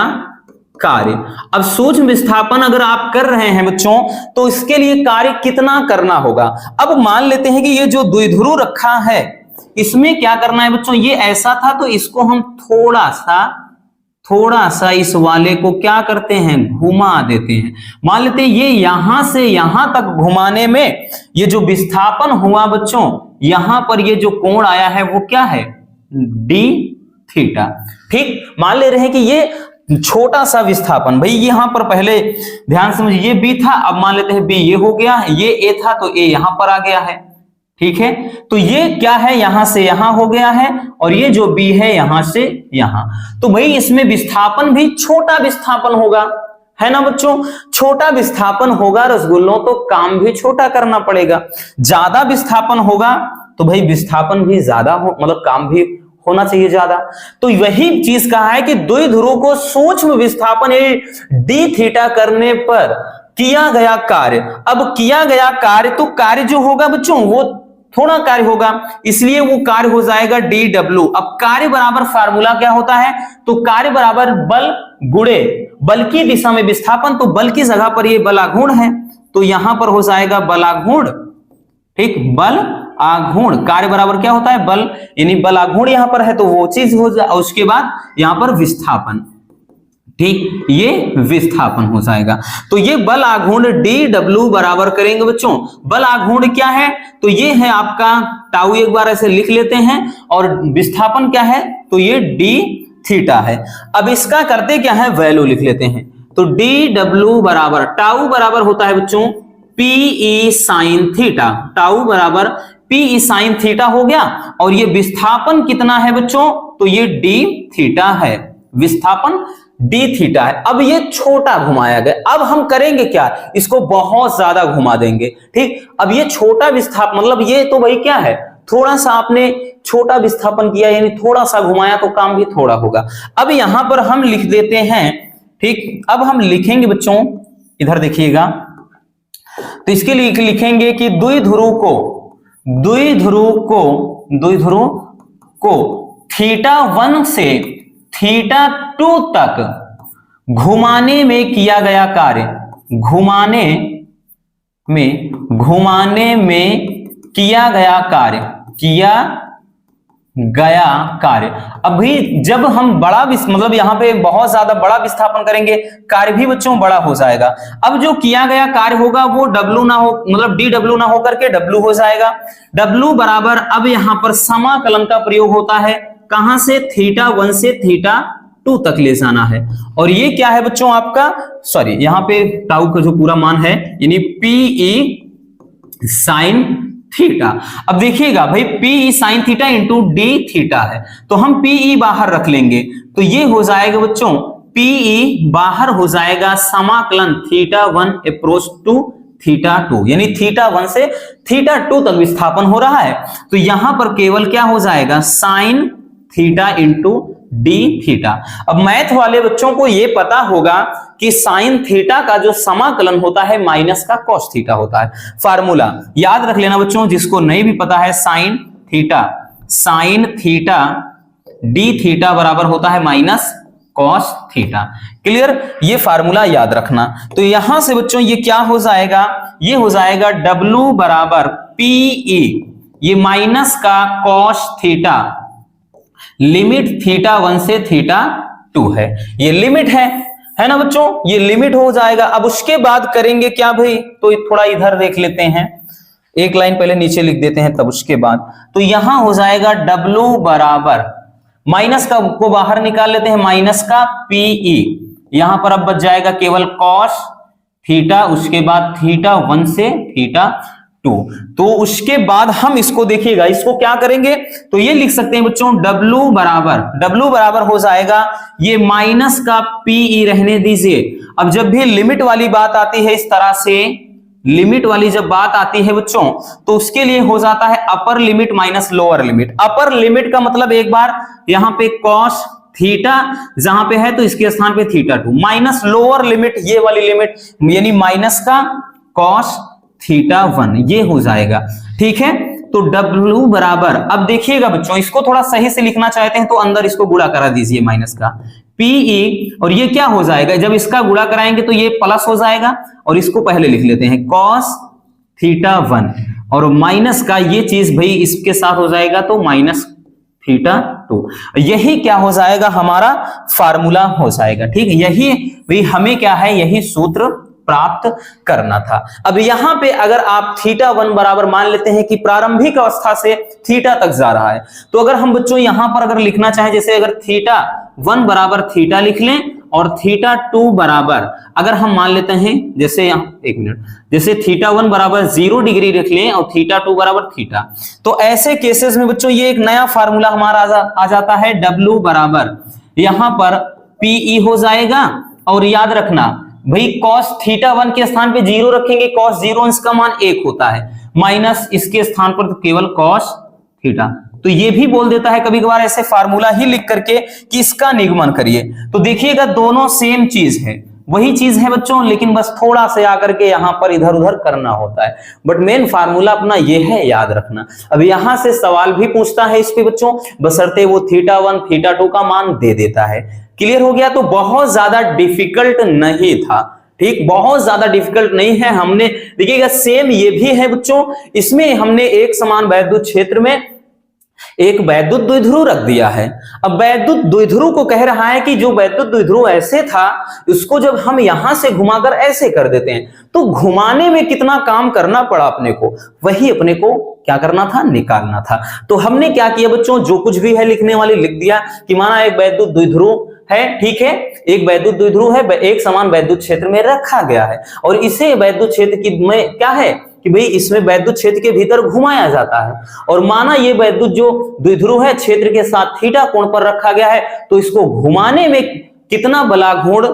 Speaker 1: कार्य। अब सूक्ष्म विस्थापन अगर आप कर रहे हैं बच्चों तो इसके लिए कार्य कितना करना होगा। अब मान लेते हैं कि ये जो द्विध्रुव रखा है इसमें क्या करना है बच्चों, ये ऐसा था तो इसको हम थोड़ा सा इस वाले को क्या करते हैं, घुमा देते हैं। मान लेते हैं ये यहां से यहां तक घुमाने में ये जो विस्थापन हुआ बच्चों, यहां पर ये जो कोण आया है वो क्या है, डी थीटा, ठीक। मान ले रहे हैं कि ये छोटा सा विस्थापन, भाई यहां पर पहले ध्यान समझिए, ये बी था, अब मान लेते हैं बी ये हो गया, ये ए था तो ए यहां पर आ गया है, ठीक है। तो ये क्या है, यहां से यहां हो गया है, और ये जो बी है यहां से यहां, तो भाई इसमें विस्थापन भी छोटा विस्थापन होगा, है ना बच्चों। छोटा विस्थापन होगा रसगुल्लों तो काम भी छोटा करना पड़ेगा। ज्यादा विस्थापन होगा तो भाई विस्थापन भी ज्यादा हो, मतलब काम भी होना चाहिए ज्यादा। तो वही चीज कहा है कि द्विध्रुव को सूक्ष्म विस्थापन डी थीटा करने पर किया गया कार्य। अब किया गया कार्य, तो कार्य जो होगा बच्चों वो थोड़ा कार्य होगा, इसलिए वो कार्य हो जाएगा डी डब्ल्यू। अब कार्य बराबर फार्मूला क्या होता है, तो कार्य बराबर बल गुणे बल की दिशा में विस्थापन, तो बल की जगह पर ये बलाघूर्ण है तो यहां पर हो जाएगा बलाघूर्ण, ठीक। बल आघूर्ण, कार्य बराबर क्या होता है, बल, यानी बल आघूर्ण यहां पर है तो वो चीज हो जाए, और उसके बाद यहां पर विस्थापन, ठीक, ये विस्थापन हो जाएगा। तो ये बल आघूर्ण डी डब्ल्यू बराबर करेंगे बच्चों, बल आघूर्ण क्या है, तो ये है आपका टाउ, एक बार ऐसे लिख लेते हैं, और विस्थापन क्या है, तो ये डी थीटा है। अब इसका करते क्या है, वैल्यू लिख लेते हैं। तो डी डब्ल्यू बराबर टाउ बराबर होता है बच्चों पीई साइन थीटा, टाउ बराबर पीई साइन थीटा हो गया, और ये विस्थापन कितना है बच्चों, तो ये डी थीटा है, विस्थापन डी थीटा है। अब ये छोटा घुमाया गया, अब हम करेंगे क्या, इसको बहुत ज्यादा घुमा देंगे, ठीक। अब ये छोटा विस्थापन मतलब ये तो भाई क्या है, थोड़ा सा आपने छोटा विस्थापन किया यानी थोड़ा सा घुमाया तो काम भी थोड़ा होगा। अब यहां पर हम लिख देते हैं, ठीक। अब हम लिखेंगे बच्चों, इधर देखिएगा, तो इसके लिए लिखेंगे कि द्विध्रुव को θ1 से θ2 तक घुमाने में किया गया कार्य, घुमाने में किया गया कार्य। अभी जब हम बड़ा मतलब यहां पे बहुत ज्यादा बड़ा विस्थापन करेंगे, कार्य भी बच्चों बड़ा हो जाएगा। अब जो किया गया कार्य होगा वो W ना हो, मतलब dW ना होकर के W हो जाएगा। W बराबर, अब यहां पर समाकलन का प्रयोग होता है, कहां से, θ1 से θ2 तक ले जाना है। और ये क्या है बच्चों आपका, सॉरी यहां पे टाउ का जो पूरा मान है यानी PE साइन थीटा। अब देखिएगा भाई PE sine theta into D theta है, तो हम PE बाहर रख लेंगे, तो ये हो जाएगा बच्चों PE बाहर हो जाएगा समाकलन θ1 अप्रोच टू θ2, यानी θ1 से θ2 तक विस्थापन हो रहा है, तो यहां पर केवल क्या हो जाएगा sine theta into D theta. अब मैथ वाले बच्चों को यह पता होगा कि साइन थीटा का जो समाकलन होता है माइनस का कॉस थीटा होता है। फार्मूला याद रख लेना बच्चों, जिसको नहीं भी पता है, साइन थीटा डी थीटा बराबर होता है माइनस कॉस थीटा। क्लियर, ये फार्मूला याद रखना। तो यहां से बच्चों ये क्या हो जाएगा, ये हो जाएगा W बराबर PE, ये माइनस का कॉस थीटा, लिमिट θ1 से θ2 है, ये लिमिट है ना बच्चों, ये लिमिट हो जाएगा। अब उसके बाद करेंगे क्या भाई, तो थोड़ा इधर देख लेते हैं, एक लाइन पहले नीचे लिख देते हैं, तब उसके बाद तो यहां हो जाएगा W बराबर, माइनस का को बाहर निकाल लेते हैं, माइनस का PE, यहां पर अब बच जाएगा केवल कॉस थीटा, उसके बाद θ1 से θ2। तो उसके बाद हम इसको देखिएगा, इसको क्या करेंगे, तो ये लिख सकते हैं बच्चों W बराबर हो जाएगा, ये माइनस का PE रहने दीजिए। अब जब भी लिमिट वाली बात आती है, इस तरह से लिमिट वाली जब बात आती है बच्चों, तो उसके लिए हो जाता है upper limit minus lower limit. Upper limit का मतलब एक बार यहां पे कॉस थीटा जहां पे है तो इसके स्थान पे θ2, माइनस लोअर लिमिट ये वाली लिमिट यानी माइनस का कॉस θ1, ये हो जाएगा। ठीक है, तो W बराबर, अब देखिएगा बच्चों इसको थोड़ा सही से लिखना चाहते हैं तो अंदर इसको गुणा करा दीजिए माइनस का PE, और ये क्या हो जाएगा, जब इसका गुणा कराएंगे तो ये प्लस हो जाएगा, और इसको पहले लिख लेते हैं cos θ1, और माइनस का ये चीज भाई इसके साथ हो जाएगा तो माइनस θ2। यही क्या हो जाएगा, हमारा फार्मूला हो जाएगा। ठीक, यही भाई हमें क्या है, यही सूत्र प्राप्त करना था। अब यहां पे अगर आप θ1 बराबर मान लेते हैं कि प्रारंभिक अवस्था से थीटा तक जा रहा है, तो अगर हम बच्चों यहां पर अगर लिखना चाहें, जैसे अगर θ1 बराबर थीटा लिख लें और θ2 बराबर अगर हम मान लेते हैं, जैसे एक मिनट, जैसे θ1 बराबर 0 डिग्री रख लें और θ2 बराबर थीटा, तो ऐसे केसेस में बच्चों ये एक नया फार्मूला हमारा आ जाता है, W बराबर यहां पर PE हो जाएगा, और याद रखना भाई cos θ1 के स्थान पे 0 रखेंगे, cos 0 इसका मान 1 होता है, माइनस इसके स्थान पर तो केवल cos थीटा। तो ये भी बोल देता है कभी कभार ऐसे फार्मूला ही लिख करके कि इसका निगमन करिए, तो देखिएगा दोनों सेम चीज है, वही चीज है बच्चों, लेकिन बस थोड़ा से आकर के यहां पर इधर उधर करना होता है, बट मेन फार्मूला अपना ये है, याद रखना। अब यहां से सवाल भी पूछता है इस पे बच्चों, बशर्ते वो θ1 θ2 का मान दे देता है। क्लियर हो गया, तो बहुत ज्यादा डिफिकल्ट नहीं था। ठीक, बहुत ज्यादा डिफिकल्ट नहीं है। हमने देखिएगा सेम ये भी है बच्चों, इसमें हमने एक समान वैद्युत क्षेत्र में एक वैद्युत द्विध्रुव रख दिया है। अब वैद्युत द्विध्रुव को कह रहा है कि जो वैद्युत द्विध्रुव ऐसे था, उसको जब हम यहां से घुमाकर ऐसे कर देते हैं, तो घुमाने में कितना काम करना पड़ा अपने को, वही अपने को क्या करना था, निकालना था। तो हमने क्या किया बच्चों, जो कुछ भी है लिखने वाले लिख दिया कि माना एक वैद्युत द्विध्रुव है, ठीक है, एक वैद्युत द्विध्रुव है, एक समान वैद्युत क्षेत्र में रखा गया है, और इसे वैद्युत क्षेत्र की में क्या है कि भाई इसमें वैद्युत क्षेत्र के भीतर घुमाया जाता है, और माना ये वैद्युत जो द्विध्रुव है क्षेत्र के साथ थीटा कोण पर रखा गया है, तो इसको घुमाने में कितना बलाघूर्ण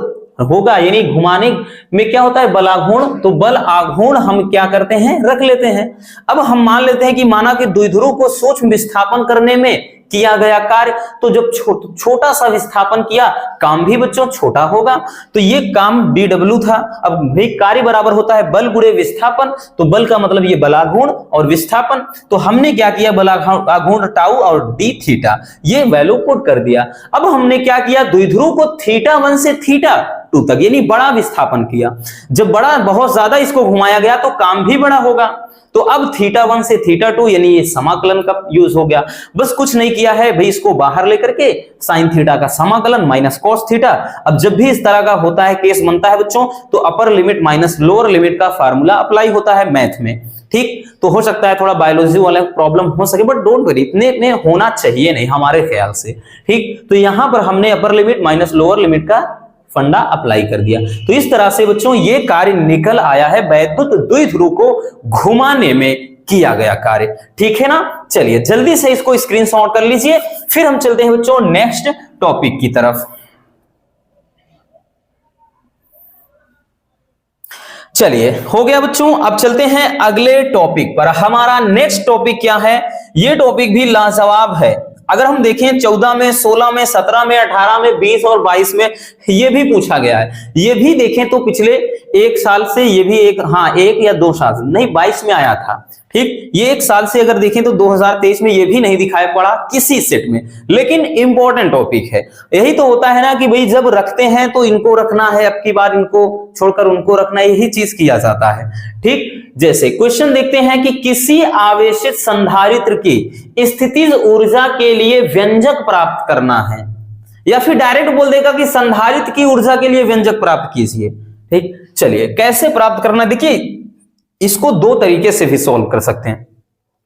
Speaker 1: होगा, यानी घुमाने में क्या होता है बलाघूर्ण, तो बल आघूर्ण हम क्या करते हैं, रख लेते हैं। अब हम मान लेते हैं कि माना कि द्विध्रुव को सूक्ष्म विस्थापन करने में किया गया कार्य। तो जब छोटा सा विस्थापन किया, काम भी बच्चों छोटा होगा। तो ये काम dw था। अब भाई कार्य बराबर होता है बल गुणे विस्थापन, तो बल का मतलब ये बलाघूर्ण और विस्थापन। तो हमने क्या किया, बलाघूर्ण टाउ और d थीटा ये वैल्यू पुट कर दिया। अब हमने क्या किया, द्विध्रुव को θ1 से θ2 तक यानी बड़ा विस्थापन किया। जब बड़ा बहुत ज्यादा इसको घुमाया गया तो काम भी बड़ा होगा। तो अब θ1 से θ2 यानी ये समाकलन का यूज हो गया। बस कुछ नहीं किया है भाई, इसको बाहर लेकर के साइन थीटा का समाकलन माइनस कॉस थीटा। अब जब भी इस तरह का होता है केस बनता है बच्चों, तो upper limit minus lower limit का फार्मूला अप्लाई होता है मैथ में। ठीक, तो हो सकता है थोड़ा बायोलॉजी वाला प्रॉब्लम हो सके, बट डोंट वरी, इतने में होना चाहिए नहीं हमारे ख्याल से। ठीक, तो यहां पर हमने upper limit minus lower limit का फंडा अप्लाई कर दिया। तो इस तरह से बच्चों ये कार्य निकल आया है, वैद्युत द्विध्रुव को घुमाने में किया गया कार्य। ठीक है ना, चलिए जल्दी से इसको स्क्रीनशॉट कर लीजिए, फिर हम चलते हैं बच्चों नेक्स्ट टॉपिक की तरफ। चलिए हो गया बच्चों, अब चलते हैं अगले टॉपिक पर। हमारा नेक्स्ट टॉपिक क्या है, ये टॉपिक भी लाजवाब है। अगर हम देखें 14 में, 16 में, 17 में, 18 में, 20 और 22 में ये भी पूछा गया है। ये भी देखें तो पिछले एक साल से ये भी एक या 2 साल नहीं 22 में आया था। ठीक, ये एक साल से अगर देखें तो 2023 में ये भी नहीं दिखाई पड़ा किसी सेट में, लेकिन इंपॉर्टेंट टॉपिक है। यही तो होता है ना कि भाई जब रखते हैं तो इनको रखना है, अब की बार इनको छोड़कर उनको रखना, यही चीज किया जाता है। ठीक, जैसे क्वेश्चन देखते हैं कि किसी आवेशित संधारित्र की स्थितिज ऊर्जा के लिए व्यंजक प्राप्त करना है, या फिर डायरेक्ट बोल देगा कि संधारित्र की ऊर्जा के लिए व्यंजक प्राप्त कीजिए। ठीक, चलिए कैसे प्राप्त करना, देखिए इसको 2 तरीके से भी सॉल्व कर सकते हैं।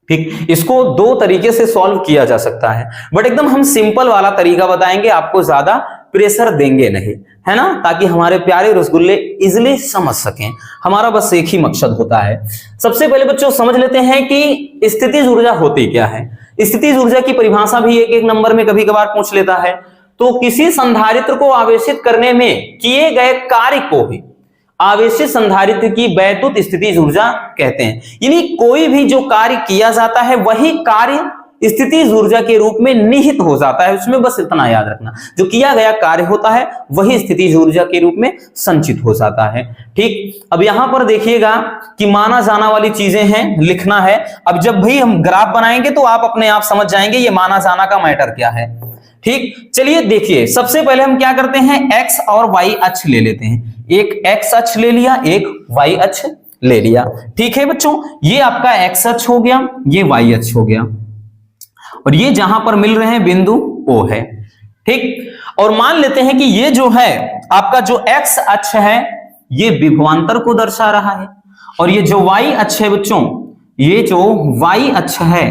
Speaker 1: ठीक, इसको 2 तरीके से सॉल्व किया जा सकता है, बट एकदम हम सिंपल वाला तरीका बताएंगे, आपको ज्यादा प्रेशर देंगे नहीं, है ना, ताकि हमारे प्यारे रसगुल्ले इजिली समझ सकें। हमारा बस एक ही मकसद होता है। सबसे पहले बच्चों समझ लेते हैं कि स्थितिज ऊर्जा होती क्या है। स्थितिज ऊर्जा की परिभाषा भी एक नंबर में कभी कभार पूछ लेता है। तो किसी संधारित्र को आवेशित करने में किए गए कार्य को ही आवेशित संधारित्र की वैद्युत स्थितिज ऊर्जा कहते हैं। यानी कोई भी जो कार्य किया जाता है वही कार्य स्थितिज ऊर्जा के रूप में निहित हो जाता है। उसमें बस इतना याद रखना, जो किया गया कार्य होता है वही स्थितिज ऊर्जा के रूप में संचित हो जाता है। ठीक, अब यहां पर देखिएगा कि माना जाना वाली चीजें हैं, लिखना है। अब जब भी हम ग्राफ बनाएंगे तो आप अपने आप समझ जाएंगे ये माना जाना का मैटर क्या है। ठीक, चलिए देखिए सबसे पहले हम क्या करते हैं, एक्स और वाई अक्ष ले लेते हैं। एक एक्स अक्ष ले लिया, एक वाई अक्ष ले लिया। ठीक है बच्चों, ये आपका एक्स अक्ष हो गया, ये वाई अक्ष हो गया, और ये जहां पर मिल रहे हैं बिंदु O है। ठीक, और मान लेते हैं कि ये जो है आपका जो एक्स अक्ष है ये विभवांतर को दर्शा रहा है, और ये जो वाई अक्ष है बच्चों, ये जो वाई अक्ष है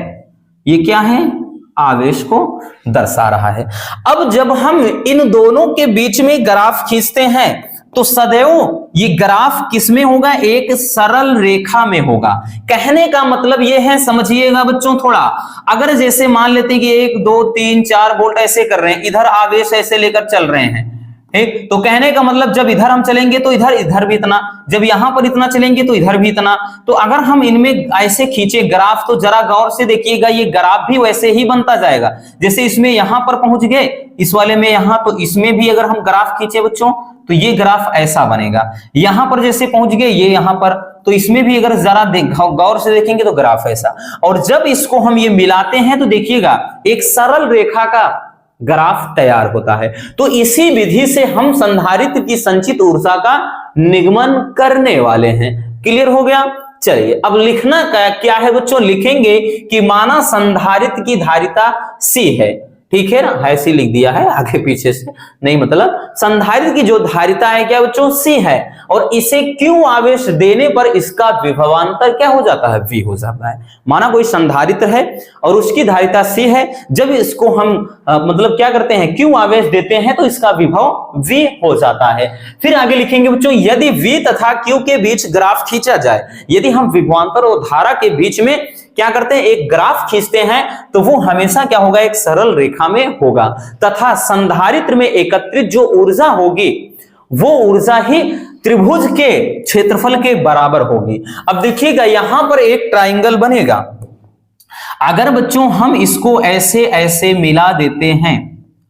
Speaker 1: ये क्या है, आवेश को दर्शा रहा है। अब जब हम इन दोनों के बीच में ग्राफ खींचते हैं तो सदैव ये ग्राफ किसमें होगा, एक सरल रेखा में होगा। कहने का मतलब ये है, समझिएगा बच्चों थोड़ा, अगर जैसे मान लेते हैं कि 1 2 3 4 वोल्ट ऐसे कर रहे हैं, इधर आवेश ऐसे लेकर चल रहे हैं। ठीक, तो कहने का मतलब जब इधर हम चलेंगे तो इधर भी इतना, जब यहां पर इतना चलेंगे तो इधर भी इतना। तो अगर हम इनमें ऐसे खींचे ग्राफ तो जरा गौर से देखिएगा, ये ग्राफ भी वैसे ही बनता जाएगा। जैसे इसमें यहां पर पहुंच गए, इस वाले में यहां, तो इसमें भी अगर हम ग्राफ खींचे बच्चों तो ये ग्राफ ऐसा बनेगा। यहां पर जैसे पहुंच गए ये यहां पर, तो इसमें भी अगर जरा गौर से देखेंगे तो ग्राफ ऐसा। और जब इसको हम ये मिलाते हैं तो देखिएगा एक सरल रेखा का ग्राफ तैयार होता है। तो इसी विधि से हम संधारित्र की संचित ऊर्जा का निगमन करने वाले हैं। क्लियर हो गया। चलिए अब लिखना क्या है बच्चों, लिखेंगे कि माना संधारित्र की धारिता C है। ठीक है ना, ऐसे लिख दिया है, आगे पीछे से नहीं, मतलब संधारित्र की जो धारिता है क्या बच्चों, C है, और इसे Q आवेश देने पर इसका विभवांतर क्या हो जाता है, V हो जाता है। माना कोई संधारित्र है और उसकी धारिता C है, जब इसको हम मतलब क्या करते हैं, Q आवेश देते हैं तो इसका विभव V हो जाता है। फिर आगे लिखेंगे बच्चों, यदि V तथा Q के बीच ग्राफ खींचा जाए, यदि हम विभवांतर और धारा के बीच में क्या करते हैं, एक ग्राफ खींचते हैं, तो वो हमेशा क्या होगा, एक सरल रेखा में होगा, तथा संधारित्र में एकत्रित जो ऊर्जा होगी वो ऊर्जा ही त्रिभुज के क्षेत्रफल के बराबर होगी। अब देखिएगा यहां पर एक ट्राइंगल बनेगा। अगर बच्चों हम इसको ऐसे ऐसे मिला देते हैं,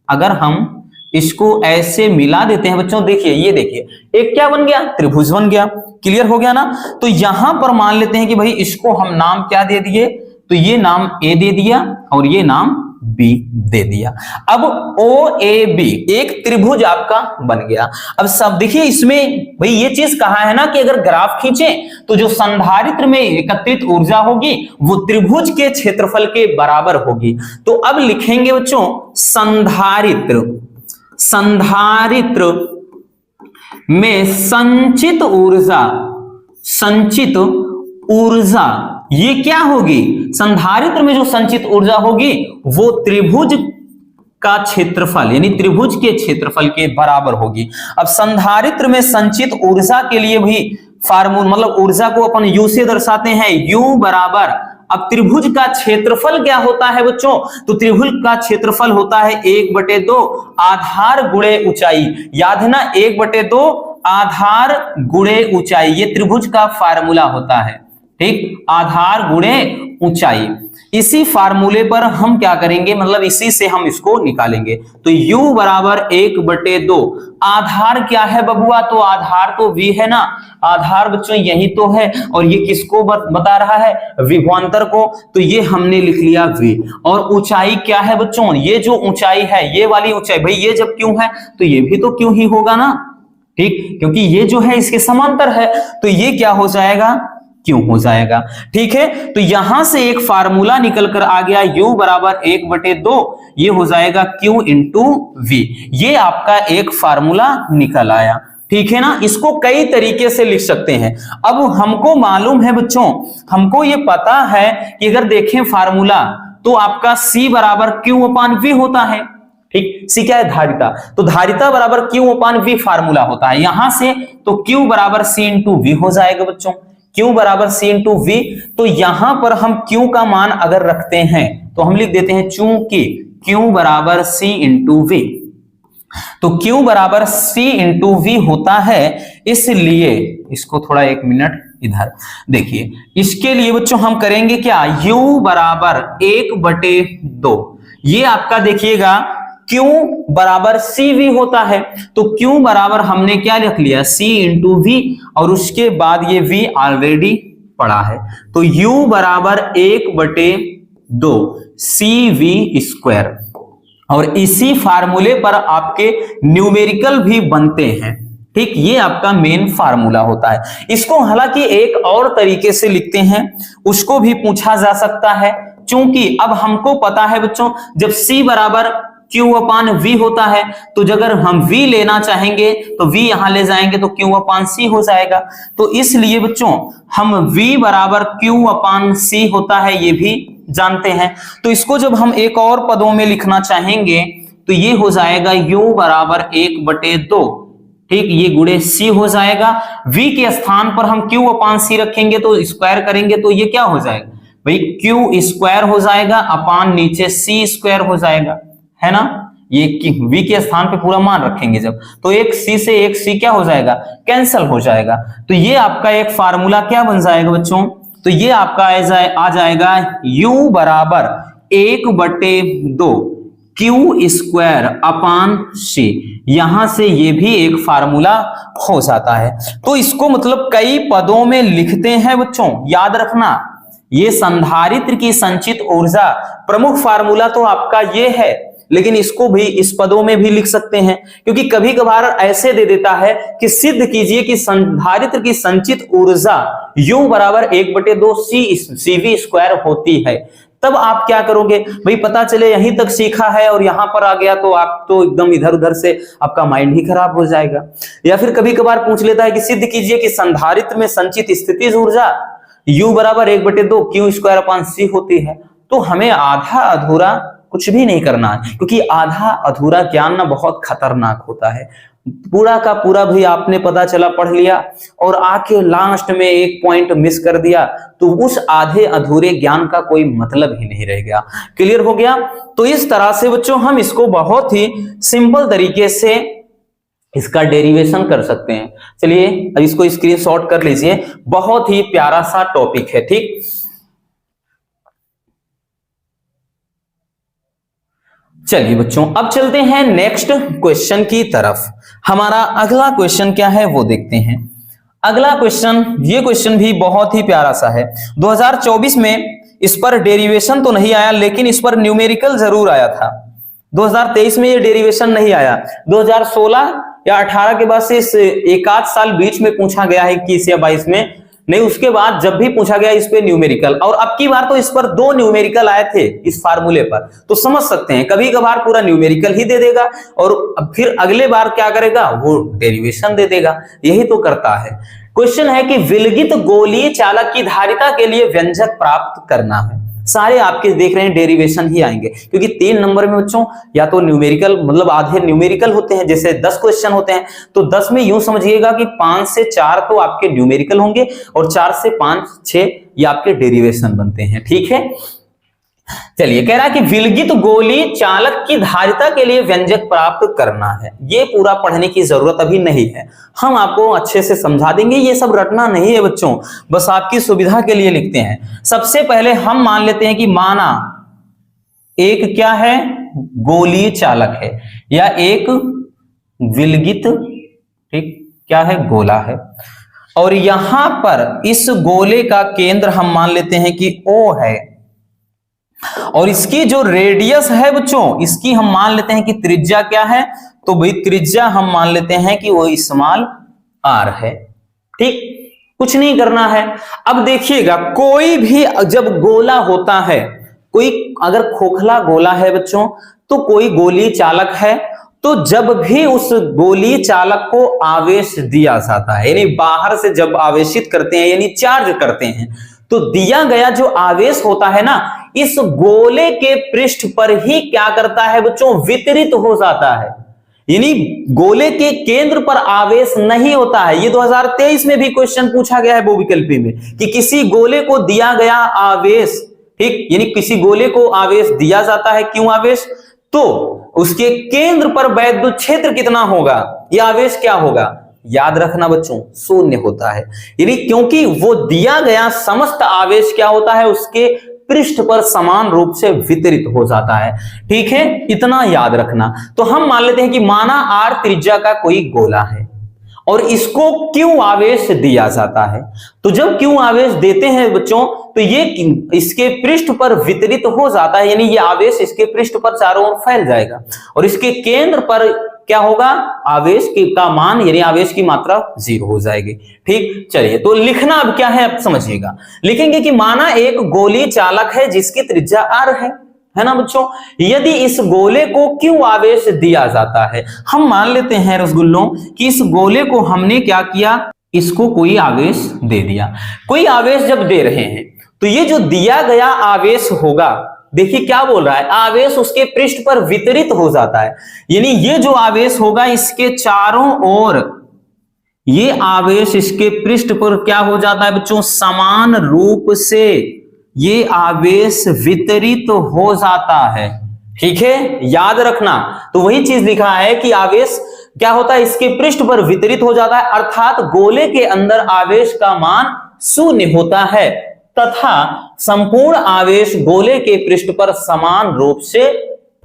Speaker 1: अगर हम इसको ऐसे मिला देते हैं बच्चों, देखिए ये देखिए एक क्या बन गया, त्रिभुज बन गया। क्लियर हो गया ना। तो यहां पर मान लेते हैं कि भाई इसको हम नाम क्या दे दिए, तो ये नाम ए दे दिया और ये नाम बी दे दिया। अब ओ ए बी एक त्रिभुज आपका बन गया। अब सब देखिए इसमें भाई ये चीज कहा है ना कि अगर ग्राफ खींचे तो जो संधारित्र में एकत्रित ऊर्जा होगी वो त्रिभुज के क्षेत्रफल के बराबर होगी। तो अब लिखेंगे बच्चों संधारित्र, संधारित्र में संचित ऊर्जा, संचित ऊर्जा ये क्या होगी, संधारित्र में जो संचित ऊर्जा होगी वो त्रिभुज का क्षेत्रफल यानी त्रिभुज के क्षेत्रफल के बराबर होगी। अब संधारित्र में संचित ऊर्जा के लिए भी फार्मूला मतलब ऊर्जा को अपन U से दर्शाते हैं, U बराबर, अब त्रिभुज का क्षेत्रफल क्या होता है बच्चों, तो त्रिभुज का क्षेत्रफल होता है 1/2 आधार गुणे ऊंचाई। याद है ना, 1/2 आधार गुणे ऊंचाई, ये त्रिभुज का फार्मूला होता है। ठीक, आधार गुणे ऊंचाई। इसी फार्मूले पर हम क्या करेंगे, मतलब इसी से हम इसको निकालेंगे। तो U बराबर 1/2 आधार क्या है बबुआ, तो आधार तो V है ना, आधार बच्चों यही तो है। और ये किसको बता रहा है, विभवांतर को, तो ये हमने लिख लिया V। और ऊंचाई क्या है बच्चों, ये जो ऊंचाई है ये वाली ऊंचाई, भाई ये जब क्यों है तो ये भी तो क्यों ही होगा ना। ठीक, क्योंकि ये जो है इसके समांतर है तो ये क्या हो जाएगा, क्यों हो जाएगा। ठीक है, तो यहां से एक फार्मूला निकल कर आ गया, U बराबर 1/2 ये हो जाएगा Q इंटू V। ये आपका एक फार्मूला निकल आया। ठीक है ना, इसको कई तरीके से लिख सकते हैं। अब हमको मालूम है बच्चों, हमको ये पता है कि अगर देखें फार्मूला तो आपका C बराबर Q/V होता है। ठीक, C क्या है, धारिता, तो धारिता बराबर Q/V फार्मूला होता है। यहां से तो Q बराबर C इंटू V हो जाएगा बच्चों, Q बराबर C इंटू V। तो यहां पर हम Q का मान अगर रखते हैं तो हम लिख देते हैं चूंकि Q बराबर C इंटू V, तो Q बराबर C इंटू V होता है, इसलिए इसको थोड़ा 1 मिनट इधर देखिए, इसके लिए बच्चों हम करेंगे क्या, U बराबर 1/2 ये आपका देखिएगा Q बराबर CV होता है। तो Q बराबर हमने क्या लिख लिया, C इंटू V, और उसके बाद ये V ऑलरेडी पड़ा है। तो U बराबर 1/2 CV²। और इसी फार्मूले पर आपके न्यूमेरिकल भी बनते हैं। ठीक, ये आपका मेन फार्मूला होता है। इसको हालांकि एक और तरीके से लिखते हैं, उसको भी पूछा जा सकता है। चूंकि अब हमको पता है बच्चों, जब C बराबर Q/V होता है तो अगर हम V लेना चाहेंगे तो V यहां ले जाएंगे तो Q/C हो जाएगा। तो इसलिए बच्चों हम V बराबर Q/C होता है ये भी जानते हैं। तो इसको जब हम एक और पदों में लिखना चाहेंगे तो ये हो जाएगा U बराबर 1/2। ठीक, ये गुणे C हो जाएगा। V के स्थान पर हम Q/C रखेंगे तो स्क्वायर करेंगे तो ये क्या हो जाएगा भाई, Q² हो जाएगा अपान नीचे C² हो जाएगा, है ना। ये V के स्थान पे पूरा मान रखेंगे जब, तो एक C से एक C क्या हो जाएगा, कैंसल हो जाएगा। तो ये आपका एक फार्मूला क्या बन जाएगा बच्चों, तो ये आपका आ जाएगा U बराबर 1/2 Q²/C। यहां से ये भी एक फार्मूला हो जाता है। तो इसको मतलब कई पदों में लिखते हैं बच्चों, याद रखना। ये संधारित्र की संचित ऊर्जा, प्रमुख फार्मूला तो आपका ये है, लेकिन इसको भी इस पदों में भी लिख सकते हैं, क्योंकि कभी कभार ऐसे दे देता है कि सिद्ध कीजिए कि संधारित्र की संचित ऊर्जा U बराबर 1/2 CV² होती है। तब आप क्या करोगे भाई, पता चले यहीं तक सीखा है और यहां पर आ गया तो आप तो एकदम इधर उधर से आपका माइंड ही खराब हो जाएगा। या फिर कभी कभार पूछ लेता है कि सिद्ध कीजिए कि संधारित्र में संचित स्थितिज ऊर्जा U बराबर 1/2 Q²/C होती है। तो हमें आधा अधूरा कुछ भी नहीं करना है, क्योंकि आधा अधूरा ज्ञान ना बहुत खतरनाक होता है। पूरा का पूरा भी आपने पता चला पढ़ लिया और आके लास्ट में एक पॉइंट मिस कर दिया तो उस आधे अधूरे ज्ञान का कोई मतलब ही नहीं रह गया। क्लियर हो गया। तो इस तरह से बच्चों हम इसको बहुत ही सिंपल तरीके से इसका डेरिवेशन कर सकते हैं। चलिए अब इसको स्क्रीनशॉट कर लीजिए, बहुत ही प्यारा सा टॉपिक है। ठीक, चलिए बच्चों, अब चलते हैं नेक्स्ट क्वेश्चन की तरफ। हमारा अगला क्वेश्चन क्या है वो देखते हैं। अगला क्वेश्चन, ये क्वेश्चन भी बहुत ही प्यारा सा है। 2024 में इस पर डेरिवेशन तो नहीं आया, लेकिन इस पर न्यूमेरिकल जरूर आया था। 2023 में ये डेरिवेशन नहीं आया। 2016 या 18 के बाद से इस एक आध साल बीच में पूछा गया है, 21 या 22 में नहीं, उसके बाद जब भी पूछा गया इस पे न्यूमेरिकल, और अब की बार तो इस पर 2 न्यूमेरिकल आए थे इस फार्मूले पर, तो समझ सकते हैं कभी कभार पूरा न्यूमेरिकल ही दे देगा और फिर अगले बार क्या करेगा, वो डेरिवेशन दे देगा। यही तो करता है। क्वेश्चन है कि विलगित गोलीय चालक की धारिता के लिए व्यंजक प्राप्त करना है। सारे आपके देख रहे हैं डेरिवेशन ही आएंगे, क्योंकि 3 नंबर में बच्चों या तो न्यूमेरिकल, मतलब आधे न्यूमेरिकल होते हैं, जैसे 10 क्वेश्चन होते हैं तो 10 में यूं समझिएगा कि 5 से 4 तो आपके न्यूमेरिकल होंगे और 4 से 5 6 ये आपके डेरिवेशन बनते हैं। ठीक है, चलिए, कह रहा है कि विलगित गोली चालक की धारिता के लिए व्यंजक प्राप्त करना है। ये पूरा पढ़ने की जरूरत अभी नहीं है, हम आपको अच्छे से समझा देंगे। ये सब रटना नहीं है बच्चों, बस आपकी सुविधा के लिए लिखते हैं। सबसे पहले हम मान लेते हैं कि माना एक क्या है, गोलीय चालक है या एक विलगित, ठीक, क्या है, गोला है, और यहां पर इस गोले का केंद्र हम मान लेते हैं कि O है, और इसकी जो रेडियस है बच्चों, इसकी हम मान लेते हैं कि त्रिज्या क्या है, तो भाई त्रिज्या हम मान लेते हैं कि वो स्मॉल r है। ठीक, कुछ नहीं करना है। अब देखिएगा, कोई भी जब गोला होता है, कोई अगर खोखला गोला है बच्चों, तो कोई गोली चालक है, तो जब भी उस गोली चालक को आवेश दिया जाता है, यानी बाहर से जब आवेशित करते हैं यानी चार्ज करते हैं, तो दिया गया जो आवेश होता है ना, इस गोले के पृष्ठ पर ही क्या करता है बच्चों, वितरित हो जाता है। यानी गोले के केंद्र पर आवेश नहीं होता है। ये 2023 में भी क्वेश्चन पूछा गया है बहुविकल्पी में कि किसी गोले को दिया गया आवेश, ठीक, यानी किसी गोले को आवेश दिया जाता है, क्यों आवेश, तो उसके केंद्र पर वैद्युत क्षेत्र कितना होगा, यह आवेश क्या होगा, याद रखना बच्चों, शून्य होता है। यानी क्योंकि वो दिया गया समस्त आवेश क्या होता है, उसके पृष्ठ पर समान रूप से वितरित हो जाता है। ठीक है, इतना याद रखना। तो हम मान लेते हैं कि माना r त्रिज्या का कोई गोला है और इसको Q आवेश दिया जाता है। तो जब Q आवेश देते हैं बच्चों, तो ये इसके पृष्ठ पर वितरित हो जाता है, यानी ये आवेश इसके पृष्ठ पर चारों ओर फैल जाएगा और इसके केंद्र पर क्या होगा, आवेश का मान यानी आवेश की मात्रा 0 हो जाएगी। ठीक, चलिए, तो लिखना अब क्या है, अब समझिएगा। लिखेंगे कि माना एक गोली चालक है जिसकी त्रिज्या r है ना बच्चों। यदि इस गोले को Q आवेश दिया जाता है, हम मान लेते हैं रसगुल्लों कि इस गोले को हमने क्या किया, इसको कोई आवेश दे दिया। कोई आवेश जब दे रहे हैं तो ये जो दिया गया आवेश होगा, देखिए क्या बोल रहा है, आवेश उसके पृष्ठ पर वितरित हो जाता है। यानी ये जो आवेश होगा इसके चारों ओर, ये आवेश इसके पृष्ठ पर क्या हो जाता है बच्चों, समान रूप से ये आवेश वितरित हो जाता है। ठीक है, याद रखना। तो वही चीज लिखा है कि आवेश क्या होता है, इसके पृष्ठ पर वितरित हो जाता है, अर्थात गोले के अंदर आवेश का मान 0 होता है तथा संपूर्ण आवेश गोले के पृष्ठ पर समान रूप से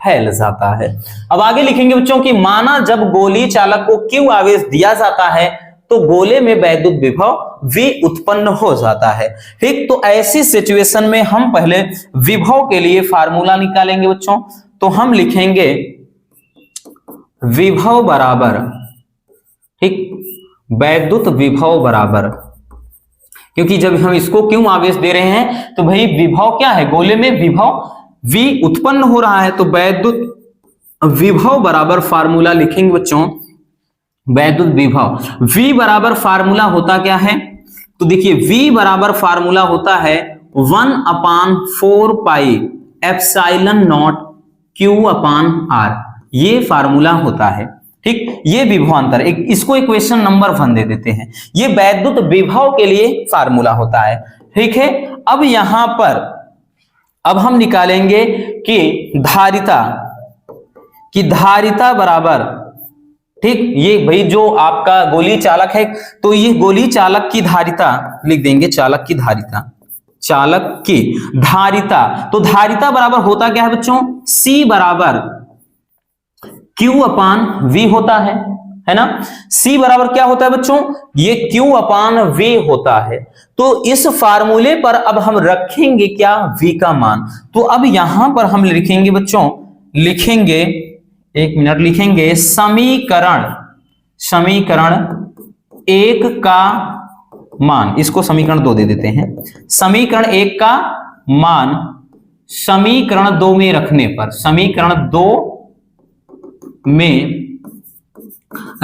Speaker 1: फैल जाता है। अब आगे लिखेंगे बच्चों कि माना जब गोली चालक को Q आवेश दिया जाता है तो गोले में वैद्युत विभव V उत्पन्न हो जाता है। ठीक, तो ऐसी सिचुएशन में हम पहले विभव के लिए फार्मूला निकालेंगे बच्चों। तो हम लिखेंगे विभव बराबर, ठीक, वैद्युत विभव बराबर, क्योंकि जब हम इसको क्यों आवेश दे रहे हैं तो भाई विभव क्या है, गोले में विभव V उत्पन्न हो रहा है, तो वैद्युत विभव बराबर फार्मूला लिखेंगे बच्चों, वैद्युत विभव V बराबर फार्मूला होता क्या है, तो देखिए V बराबर फार्मूला होता है 1/4 पाई एप्सिलॉन नॉट Q/R, ये फार्मूला होता है। ठीक, ये विभवांतर, इसको इक्वेशन नंबर 1 दे देते हैं। ये वैद्युत विभव के लिए फार्मूला होता है। ठीक है, अब यहां पर अब हम निकालेंगे कि धारिता बराबर, ठीक, ये भाई जो आपका गोली चालक है, तो ये गोली चालक की धारिता लिख देंगे, चालक की धारिता। तो धारिता बराबर होता क्या है बच्चों, C बराबर Q अपान V होता है ना। C बराबर क्या होता है बच्चों, ये Q अपान V होता है। तो इस फार्मूले पर अब हम रखेंगे क्या, V का मान। तो अब यहां पर हम लिखेंगे बच्चों, लिखेंगे, एक मिनट, लिखेंगे समीकरण एक का मान, इसको समीकरण 2 दे देते हैं। समीकरण 1 का मान समीकरण 2 में रखने पर, समीकरण 2 में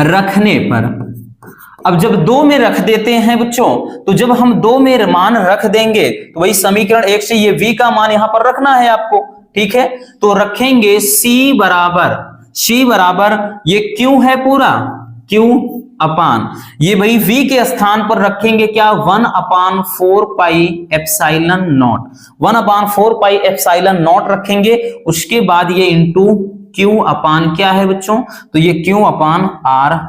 Speaker 1: रखने पर, अब जब 2 में रख देते हैं बच्चों, तो जब हम 2 में मान रख देंगे तो वही समीकरण 1 से ये V का मान यहां पर रखना है आपको, ठीक है। तो रखेंगे C बराबर ये Q है पूरा, Q अपान, ये भाई V के स्थान पर रखेंगे क्या, 1/4 pi epsilon not, 1/4 pi epsilon not रखेंगे। उसके बाद ये इंटू Q अपान क्या है बच्चों, तो ये Q अपान R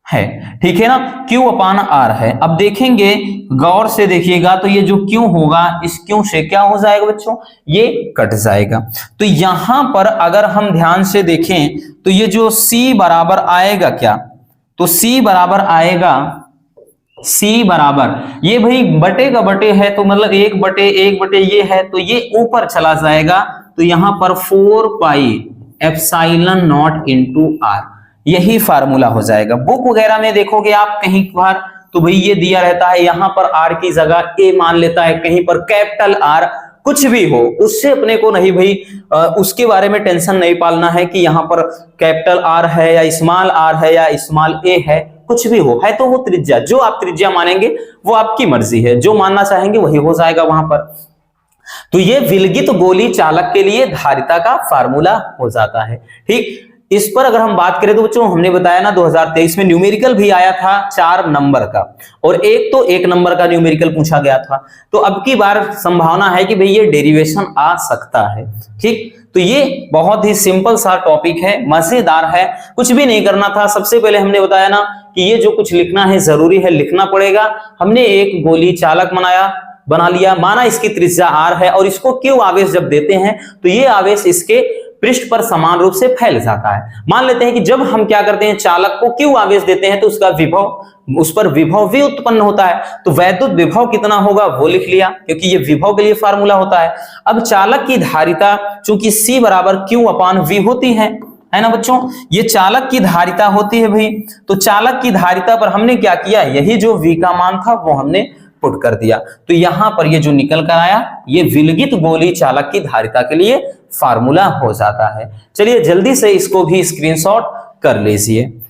Speaker 1: है, ठीक है ना, Q अपान R है। अब देखेंगे, गौर से देखिएगा, तो ये जो Q होगा, इस Q से क्या हो जाएगा बच्चों, ये कट जाएगा। तो यहां पर अगर हम ध्यान से देखें तो ये जो C बराबर आएगा क्या, तो C बराबर आएगा, C बराबर ये भाई बटे का बटे है, तो मतलब 1/1 ये है, तो ये ऊपर चला जाएगा। तो यहां पर 4 pi epsilon not into R, यही फार्मूला हो जाएगा। बुक वगैरह में देखोगे आप कहीं बार, तो भाई ये दिया रहता है, यहां पर R की जगह A मान लेता है, कहीं पर कैपिटल R, कुछ भी हो उससे अपने को नहीं भाई उसके बारे में टेंशन नहीं पालना है कि यहां पर कैपिटल R है या स्मॉल r है या स्मॉल a है, कुछ भी हो, है तो वो त्रिज्या, जो आप त्रिज्या मानेंगे वो आपकी मर्जी है, जो मानना चाहेंगे वही हो जाएगा वहां पर। तो ये विलगित गोली चालक के लिए धारिता का फार्मूला हो जाता है, ठीक। इस पर अगर हम बात करें तो बच्चों हमने बताया ना 2023 में न्यूमेरिकल भी आया था 4 नंबर का, और एक तो 1 नंबर का न्यूमेरिकल पूछा गया था। तो अब की बार संभावना है कि भाई ये डेरिवेशन आ सकता है, ठीक। तो ये बहुत ही सिंपल सा टॉपिक है, मजेदार है, कुछ भी नहीं करना था। सबसे पहले हमने बताया ना कि ये जो कुछ लिखना है जरूरी है, लिखना पड़ेगा। हमने एक गोली चालक बना लिया, माना इसकी त्रिज्या r है, और इसको Q आवेश जब देते हैं तो ये आवेश इसके पृष्ठ पर समान रूप से फैल जाता है। मान लेते हैं कि जब हम क्या करते हैं, चालक को Q आवेश देते हैं तो उसका विभव, उस पर विभव भी उत्पन्न होता है। तो वैद्युत विभव कितना होगा वो लिख लिया, क्योंकि ये विभव के लिए फार्मूला होता है। अब चालक की धारिता चूंकि C बराबर Q अपान V होती है ना बच्चों, ये चालक की धारिता होती है भाई। तो चालक की धारिता पर हमने क्या किया, यही जो V का मान था वो हमने पुट कर दिया। तो यहां पर ये जो निकल कर आया, ये विलगित गोली चालक की धारिता के लिए फार्मूला हो जाता है। चलिए जल्दी से इसको भी स्क्रीनशॉट कर लीजिए।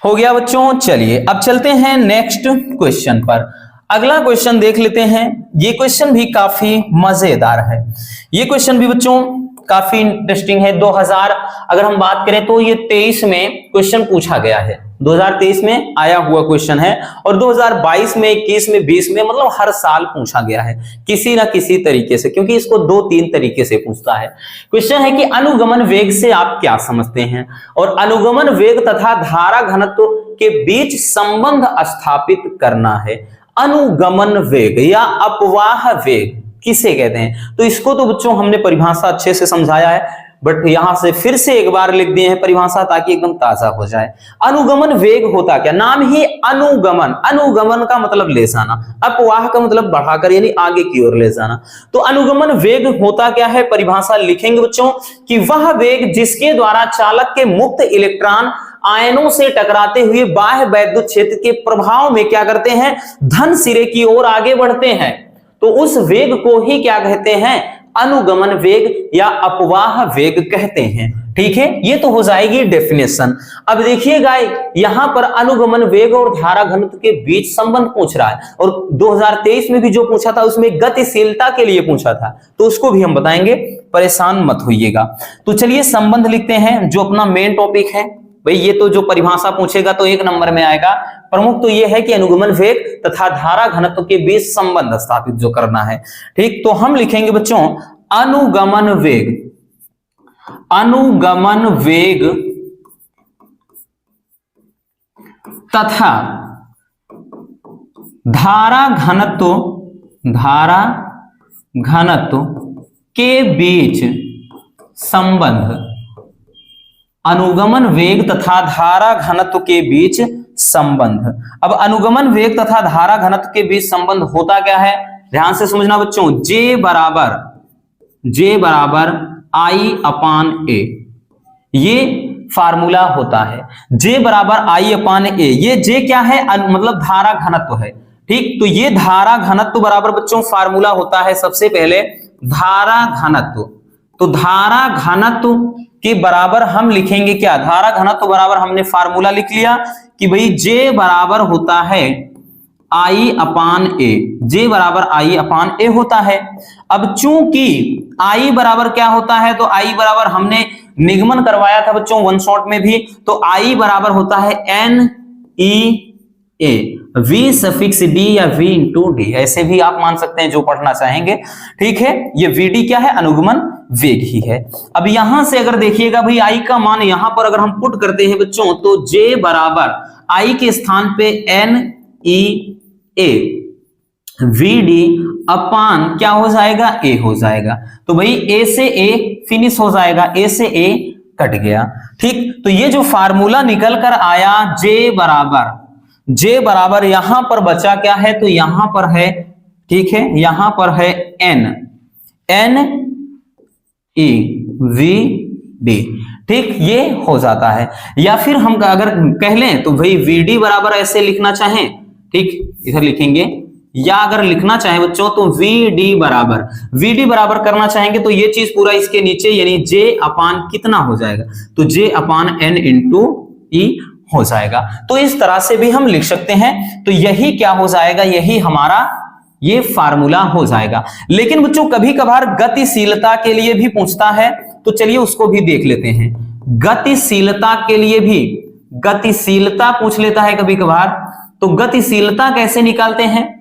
Speaker 1: हो गया बच्चों। चलिए अब चलते हैं नेक्स्ट क्वेश्चन पर। अगला क्वेश्चन देख लेते हैं। ये क्वेश्चन भी काफी मजेदार है। ये क्वेश्चन भी बच्चों काफी इंटरेस्टिंग है। 2000 अगर हम बात करें तो ये 23 में क्वेश्चन पूछा गया है, 2023 में आया हुआ क्वेश्चन है, और 2022 में, 21 में, 20 में, मतलब हर साल पूछा गया है किसी ना किसी तरीके से, क्योंकि इसको 2-3 तरीके से पूछता है। क्वेश्चन है कि अनुगमन वेग से आप क्या समझते हैं, और अनुगमन वेग तथा धारा घनत्व के बीच संबंध स्थापित करना है। अनुगमन वेग या अपवाह वेग किसे कहते हैं, तो इसको तो बच्चों हमने परिभाषा अच्छे से समझाया है, बट यहां से फिर से एक बार लिख दिए हैं परिभाषा ताकि एकदम ताजा हो जाए। अनुगमन वेग होता क्या, नाम ही अनुगमन, अनुगमन का मतलब ले जाना, अपवाह का मतलब बढ़ाकर यानी आगे की ओर ले जाना। तो अनुगमन वेग होता क्या है, परिभाषा लिखेंगे बच्चों कि वह वेग जिसके द्वारा चालक के मुक्त इलेक्ट्रॉन आयनों से टकराते हुए बाह्य वैद्युत क्षेत्र के प्रभाव में क्या करते हैं, धन सिरे की ओर आगे बढ़ते हैं, तो उस वेग को ही क्या कहते हैं, अनुगमन वेग या अपवाह वेग कहते हैं। ठीक है, ये तो हो जाएगी डेफिनेशन। अब देखिएगा यहां पर अनुगमन वेग और धारा घनत्व के बीच संबंध पूछ रहा है, और 2023 में भी जो पूछा था उसमें गतिशीलता के लिए पूछा था, तो उसको भी हम बताएंगे, परेशान मत होइएगा। तो चलिए संबंध लिखते हैं, जो अपना मेन टॉपिक है। भाई ये तो जो परिभाषा पूछेगा तो 1 नंबर में आएगा। प्रमुख तो ये है कि अनुगमन वेग तथा धारा घनत्व के बीच संबंध स्थापित जो करना है। ठीक, तो हम लिखेंगे बच्चों अनुगमन वेग, अनुगमन वेग तथा धारा घनत्व, धारा घनत्व के बीच संबंध, अनुगमन वेग तथा धारा घनत्व के बीच संबंध। अब अनुगमन वेग तथा धारा घनत्व के बीच संबंध होता क्या है, ध्यान से समझना बच्चों। J बराबर I अपान A, ये फार्मूला होता है। J बराबर I अपान A, ये J क्या है, मतलब धारा घनत्व है। ठीक, तो ये धारा घनत्व बराबर बच्चों फार्मूला होता है सबसे पहले धारा घनत्व। तो धारा घनत्व के बराबर हम लिखेंगे क्या, धारा घनत्व बराबर हमने फार्मूला लिख लिया कि भाई J बराबर होता है I अपान A, J बराबर I अपान A होता है। अब चूंकि I बराबर क्या होता है, तो I बराबर हमने निगमन करवाया था बच्चों वन शॉट में भी, तो I बराबर होता है NEA, V सफिक्स D या V इंटू D, ऐसे भी आप मान सकते हैं जो पढ़ना चाहेंगे। ठीक है, ये VD क्या है, अनुगमन वेग ही है। अब यहां से अगर देखिएगा भाई I का मान यहां पर अगर हम पुट करते हैं बच्चों, तो J बराबर I के स्थान पे NEA VD अपान क्या हो जाएगा, A हो जाएगा। तो भाई A से A फिनिश हो जाएगा, A से A कट गया। ठीक, तो ये जो फार्मूला निकल कर आया J बराबर यहां पर बचा क्या है, तो यहां पर है, ठीक है, यहां पर है NEVD। ठीक, ये हो जाता है। या फिर हम अगर कह लें तो भाई VD बराबर ऐसे लिखना चाहें, ठीक, इधर लिखेंगे, या अगर लिखना चाहें बच्चों तो VD बराबर करना चाहेंगे तो ये चीज पूरा इसके नीचे यानी J अपान कितना हो जाएगा, तो J अपान N इंटू E हो जाएगा। तो इस तरह से भी हम लिख सकते हैं। तो यही क्या हो जाएगा, यही हमारा ये फार्मूला हो जाएगा। लेकिन बच्चों कभी कभार गतिशीलता के लिए भी पूछता है, तो चलिए उसको भी देख लेते हैं। गतिशीलता के लिए भी गतिशीलता पूछ लेता है कभी कभार, तो गतिशीलता कैसे निकालते हैं,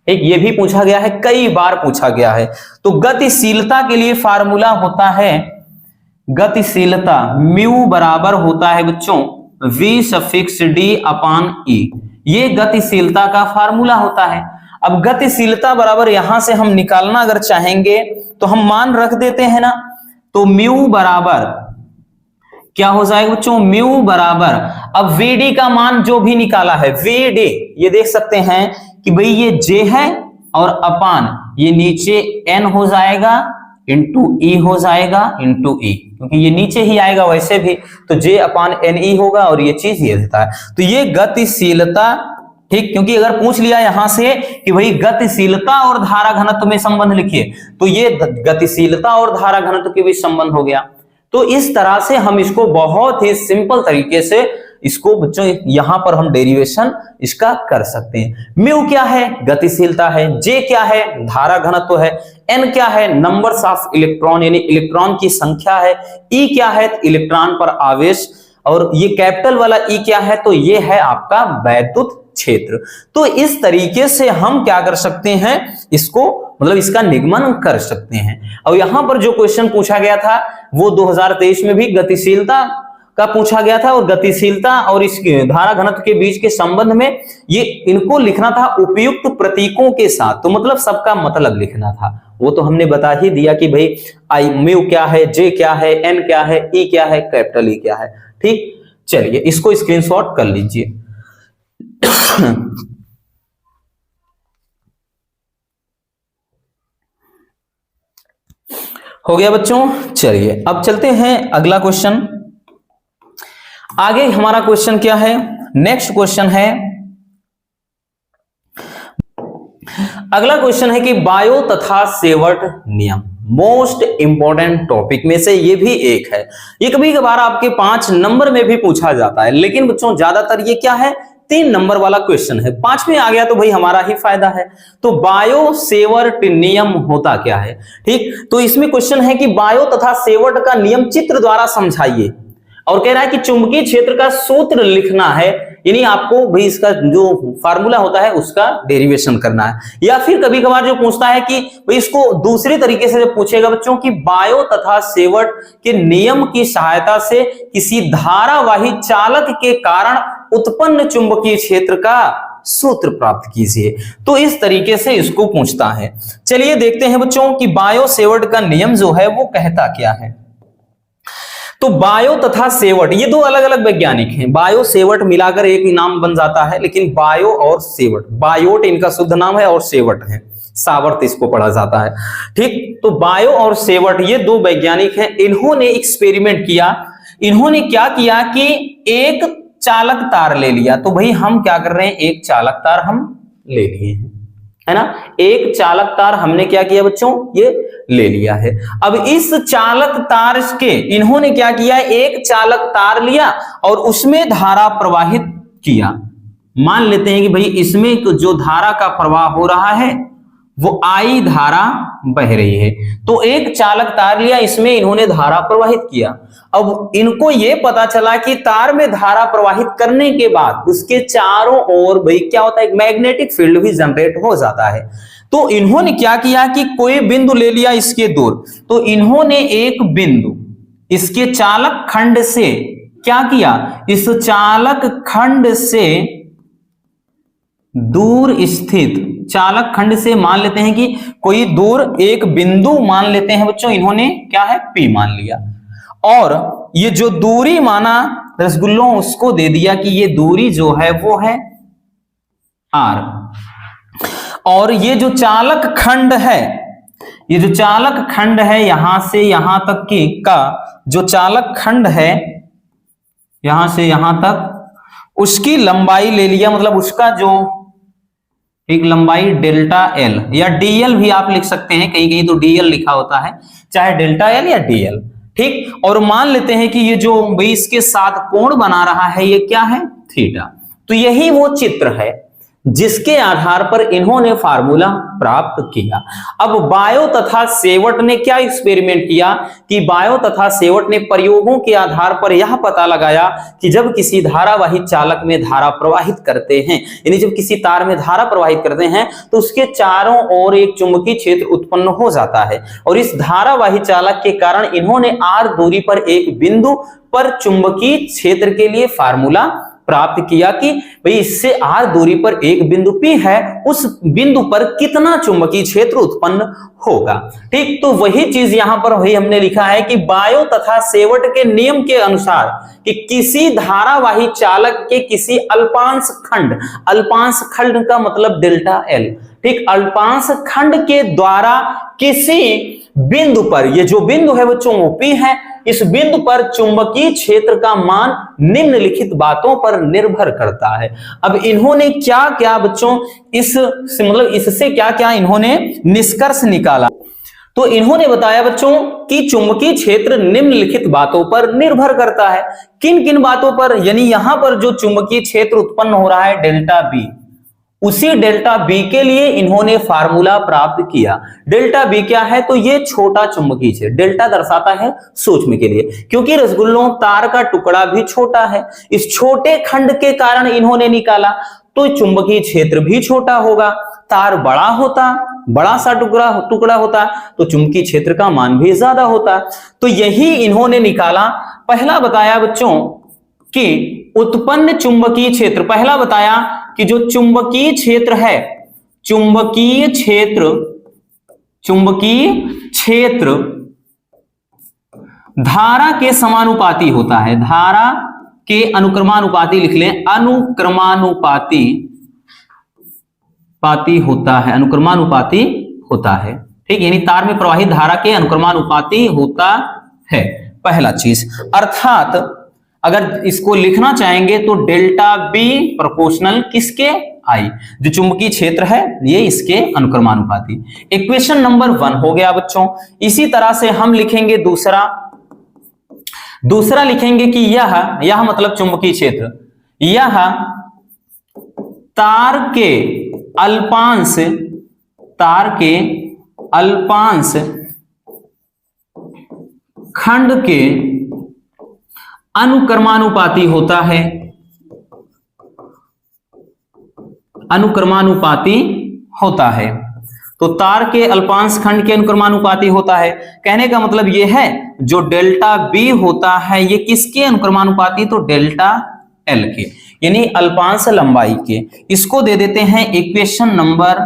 Speaker 1: एक ये भी पूछा गया है, कई बार पूछा गया है। तो गतिशीलता के लिए फार्मूला होता है, गतिशीलता म्यू बराबर होता है बच्चों V सफिक्स D अपान E, ये गतिशीलता का फार्मूला होता है। अब गतिशीलता बराबर यहां से हम निकालना अगर चाहेंगे तो हम मान रख देते हैं ना, तो म्यू बराबर क्या हो जाएगा बच्चों, म्यू बराबर, अब VD का मान जो भी निकाला है VD, ये देख सकते हैं कि भाई ये J है और अपान ये नीचे N हो जाएगा इंटू E हो जाएगा इंटू E, क्योंकि ये नीचे ही आएगा वैसे भी, तो J अपान NE होगा और ये चीज ये देता है। तो ये गतिशीलता, ठीक, क्योंकि अगर पूछ लिया यहां से कि भाई गतिशीलता और धारा घनत्व में संबंध लिखिए, तो ये गतिशीलता और धारा घनत्व के बीच संबंध हो गया। तो इस तरह से हम इसको बहुत ही सिंपल तरीके से इसको बच्चों यहां पर हम डेरिवेशन इसका कर सकते हैं। म्यू क्या है, गतिशीलता है, J क्या है, धारा घनत्व है, N क्या है, नंबर्स ऑफ इलेक्ट्रॉन यानी इलेक्ट्रॉन की संख्या है, E क्या है, इलेक्ट्रॉन पर आवेश, और ये कैपिटल वाला E क्या है, तो ये है आपका वैद्युत क्षेत्र। तो इस तरीके से हम क्या कर सकते हैं, इसको मतलब इसका निगमन कर सकते हैं। और यहां पर जो क्वेश्चन पूछा गया था वो 2023 में भी गतिशीलता का पूछा गया था, और गतिशीलता और इस धारा घनत्व के बीच के संबंध में ये इनको लिखना था उपयुक्त प्रतीकों के साथ, तो मतलब सबका मतलब लिखना था। वो तो हमने बता ही दिया कि भाई आई म्यू क्या है, J क्या है, N क्या है, E क्या है, कैपिटल E क्या है। ठीक, चलिए इसको स्क्रीनशॉट कर लीजिए। हो गया बच्चों, चलिए अब चलते हैं अगला क्वेश्चन। आगे हमारा क्वेश्चन क्या है, नेक्स्ट क्वेश्चन है, अगला क्वेश्चन है कि बायो तथा सेवर्ट नियम, मोस्ट इंपॉर्टेंट टॉपिक में से ये भी एक है। ये कभी कभार आपके 5 नंबर में भी पूछा जाता है, लेकिन बच्चों ज्यादातर ये क्या है, 3 नंबर वाला क्वेश्चन है। 5 में आ गया तो भाई हमारा ही फायदा है। तो बायो सेवर्ट नियम होता क्या है, ठीक, तो इसमें क्वेश्चन है कि बायो तथा सेवर्ट का नियम चित्र द्वारा समझाइए, और कह रहा है कि चुंबकीय क्षेत्र का सूत्र लिखना है, यानी आपको भाई इसका जो फार्मूला होता है उसका डेरिवेशन करना है। या फिर कभी कभार जो पूछता है कि भाई इसको दूसरी तरीके से जब पूछेगा बच्चों कि बायो तथा सेवर्ट के नियम की सहायता से किसी धारावाही चालक के कारण उत्पन्न चुंबकीय क्षेत्र का सूत्र प्राप्त कीजिए। तो इस तरीके से इसको पूछता है। चलिए देखते हैं बच्चों कि बायो सेवर्ट का नियम जो है वो कहता क्या है। तो बायो तथा सेवर्ट ये दो अलग अलग वैज्ञानिक हैं। बायो सेवर्ट मिलाकर एक नाम बन जाता है, लेकिन बायो और सेवर्ट, बायोट इनका शुद्ध नाम है और सेवर्ट है, सावर्त इसको पढ़ा जाता है। ठीक, तो बायो और सेवर्ट ये दो वैज्ञानिक हैं। इन्होंने एक्सपेरिमेंट किया। इन्होंने क्या किया कि एक चालक तार ले लिया। तो भाई हम क्या कर रहे हैं, एक चालक तार हम ले लिए हैं, है ना। एक चालक तार हमने क्या किया बच्चों, ये ले लिया है। अब इस चालक तार के इन्होंने क्या किया, एक चालक तार लिया और उसमें धारा प्रवाहित किया। मान लेते हैं कि भाई इसमें जो धारा का प्रवाह हो रहा है वो आई धारा बह रही है। तो एक चालक तार लिया, इसमें इन्होंने धारा प्रवाहित किया। अब इनको यह पता चला कि तार में धारा प्रवाहित करने के बाद उसके चारों ओर भाई क्या होता है, एक मैग्नेटिक फील्ड भी जनरेट हो जाता है। तो इन्होंने क्या किया कि कोई बिंदु ले लिया इसके दूर। तो इन्होंने एक बिंदु इसके चालक खंड से क्या किया, इस चालक खंड से दूर स्थित, चालक खंड से मान लेते हैं कि कोई दूर एक बिंदु मान लेते हैं बच्चों, इन्होंने क्या है P मान लिया। और ये जो दूरी माना रसगुल्लों उसको दे दिया कि ये दूरी जो है वो है R। और ये जो चालक खंड है, ये जो चालक खंड है यहां से यहां तक की का जो चालक खंड है यहां से यहां तक उसकी लंबाई ले लिया, मतलब उसका जो एक लंबाई डेल्टा एल या डीएल भी आप लिख सकते हैं, कहीं कहीं तो डीएल लिखा होता है, चाहे डेल्टा एल या डीएल। ठीक, और मान लेते हैं कि ये जो भाई इसके साथ कोण बना रहा है ये क्या है, थीटा। तो यही वो चित्र है जिसके आधार पर इन्होंने फार्मूला प्राप्त किया। अब बायो तथा सेवर्ट ने क्या एक्सपेरिमेंट किया कि बायो तथा सेवर्ट ने प्रयोगों के आधार पर यह पता लगाया कि जब किसी धारावाही चालक में धारा प्रवाहित करते हैं, यानी जब किसी तार में धारा प्रवाहित करते हैं तो उसके चारों ओर एक चुंबकीय क्षेत्र उत्पन्न हो जाता है। और इस धारावाही चालक के कारण इन्होंने r दूरी पर एक बिंदु पर चुंबकीय क्षेत्र के लिए फार्मूला प्राप्त किया कि भाई इससे r दूरी पर एक बिंदु P है, उस बिंदु पर कितना चुंबकीय क्षेत्र उत्पन्न होगा। ठीक, तो वही चीज यहां पर वही हमने लिखा है कि बायो तथा सेवर्ट के नियम के अनुसार कि किसी धारावाही चालक के किसी अल्पांश खंड का मतलब डेल्टा एल, ठीक, अल्पांश खंड के द्वारा किसी बिंदु पर, ये जो बिंदु है बच्चों वो P है, इस बिंदु पर चुंबकीय क्षेत्र का मान निम्नलिखित बातों पर निर्भर करता है। अब इन्होंने क्या क्या बच्चों इससे क्या क्या इन्होंने निष्कर्ष निकाला। तो इन्होंने बताया बच्चों कि चुंबकीय क्षेत्र निम्नलिखित बातों पर निर्भर करता है। किन किन बातों पर, यानी यहां पर जो चुंबकीय क्षेत्र उत्पन्न हो रहा है डेल्टा बी, उसी डेल्टा बी के लिए इन्होंने फार्मूला प्राप्त किया। डेल्टा बी क्या है, तो ये छोटा चुंबकीय क्षेत्र, डेल्टा दर्शाता है सूक्ष्म के लिए, क्योंकि रसगुल्लों तार का टुकड़ा भी छोटा है, इस छोटे खंड के कारण इन्होंने निकाला तो चुंबकीय क्षेत्र भी छोटा होगा। तार बड़ा होता, बड़ा सा टुकड़ा होता तो चुंबकीय क्षेत्र का मान भी ज्यादा होता। तो यही इन्होंने निकाला। पहला बताया बच्चों कि उत्पन्न चुंबकीय क्षेत्र, पहला बताया कि जो चुंबकीय क्षेत्र है, चुंबकीय क्षेत्र धारा के समानुपाती होता है, धारा के अनुक्रमानुपाती लिख लें, अनुक्रमानुपाती होता है। ठीक, यानी तार में प्रवाहित धारा के अनुक्रमानुपाती होता है, पहला चीज। अर्थात अगर इसको लिखना चाहेंगे तो डेल्टा बी प्रोपोर्शनल किसके, आई, जो चुंबकीय क्षेत्र है ये इसके अनुक्रमानुपाती। इक्वेशन नंबर 1 हो गया बच्चों। इसी तरह से हम लिखेंगे दूसरा लिखेंगे कि यह मतलब चुंबकीय क्षेत्र, यह तार के अल्पांश खंड के अनुक्रमानुपाती होता है, तो तार के अल्पांश खंड के अनुक्रमानुपाती होता है। कहने का मतलब यह है जो डेल्टा बी होता है ये किसके अनुक्रमानुपाती, तो डेल्टा एल के। यानी अल्पांश लंबाई के, इसको दे देते हैं इक्वेशन नंबर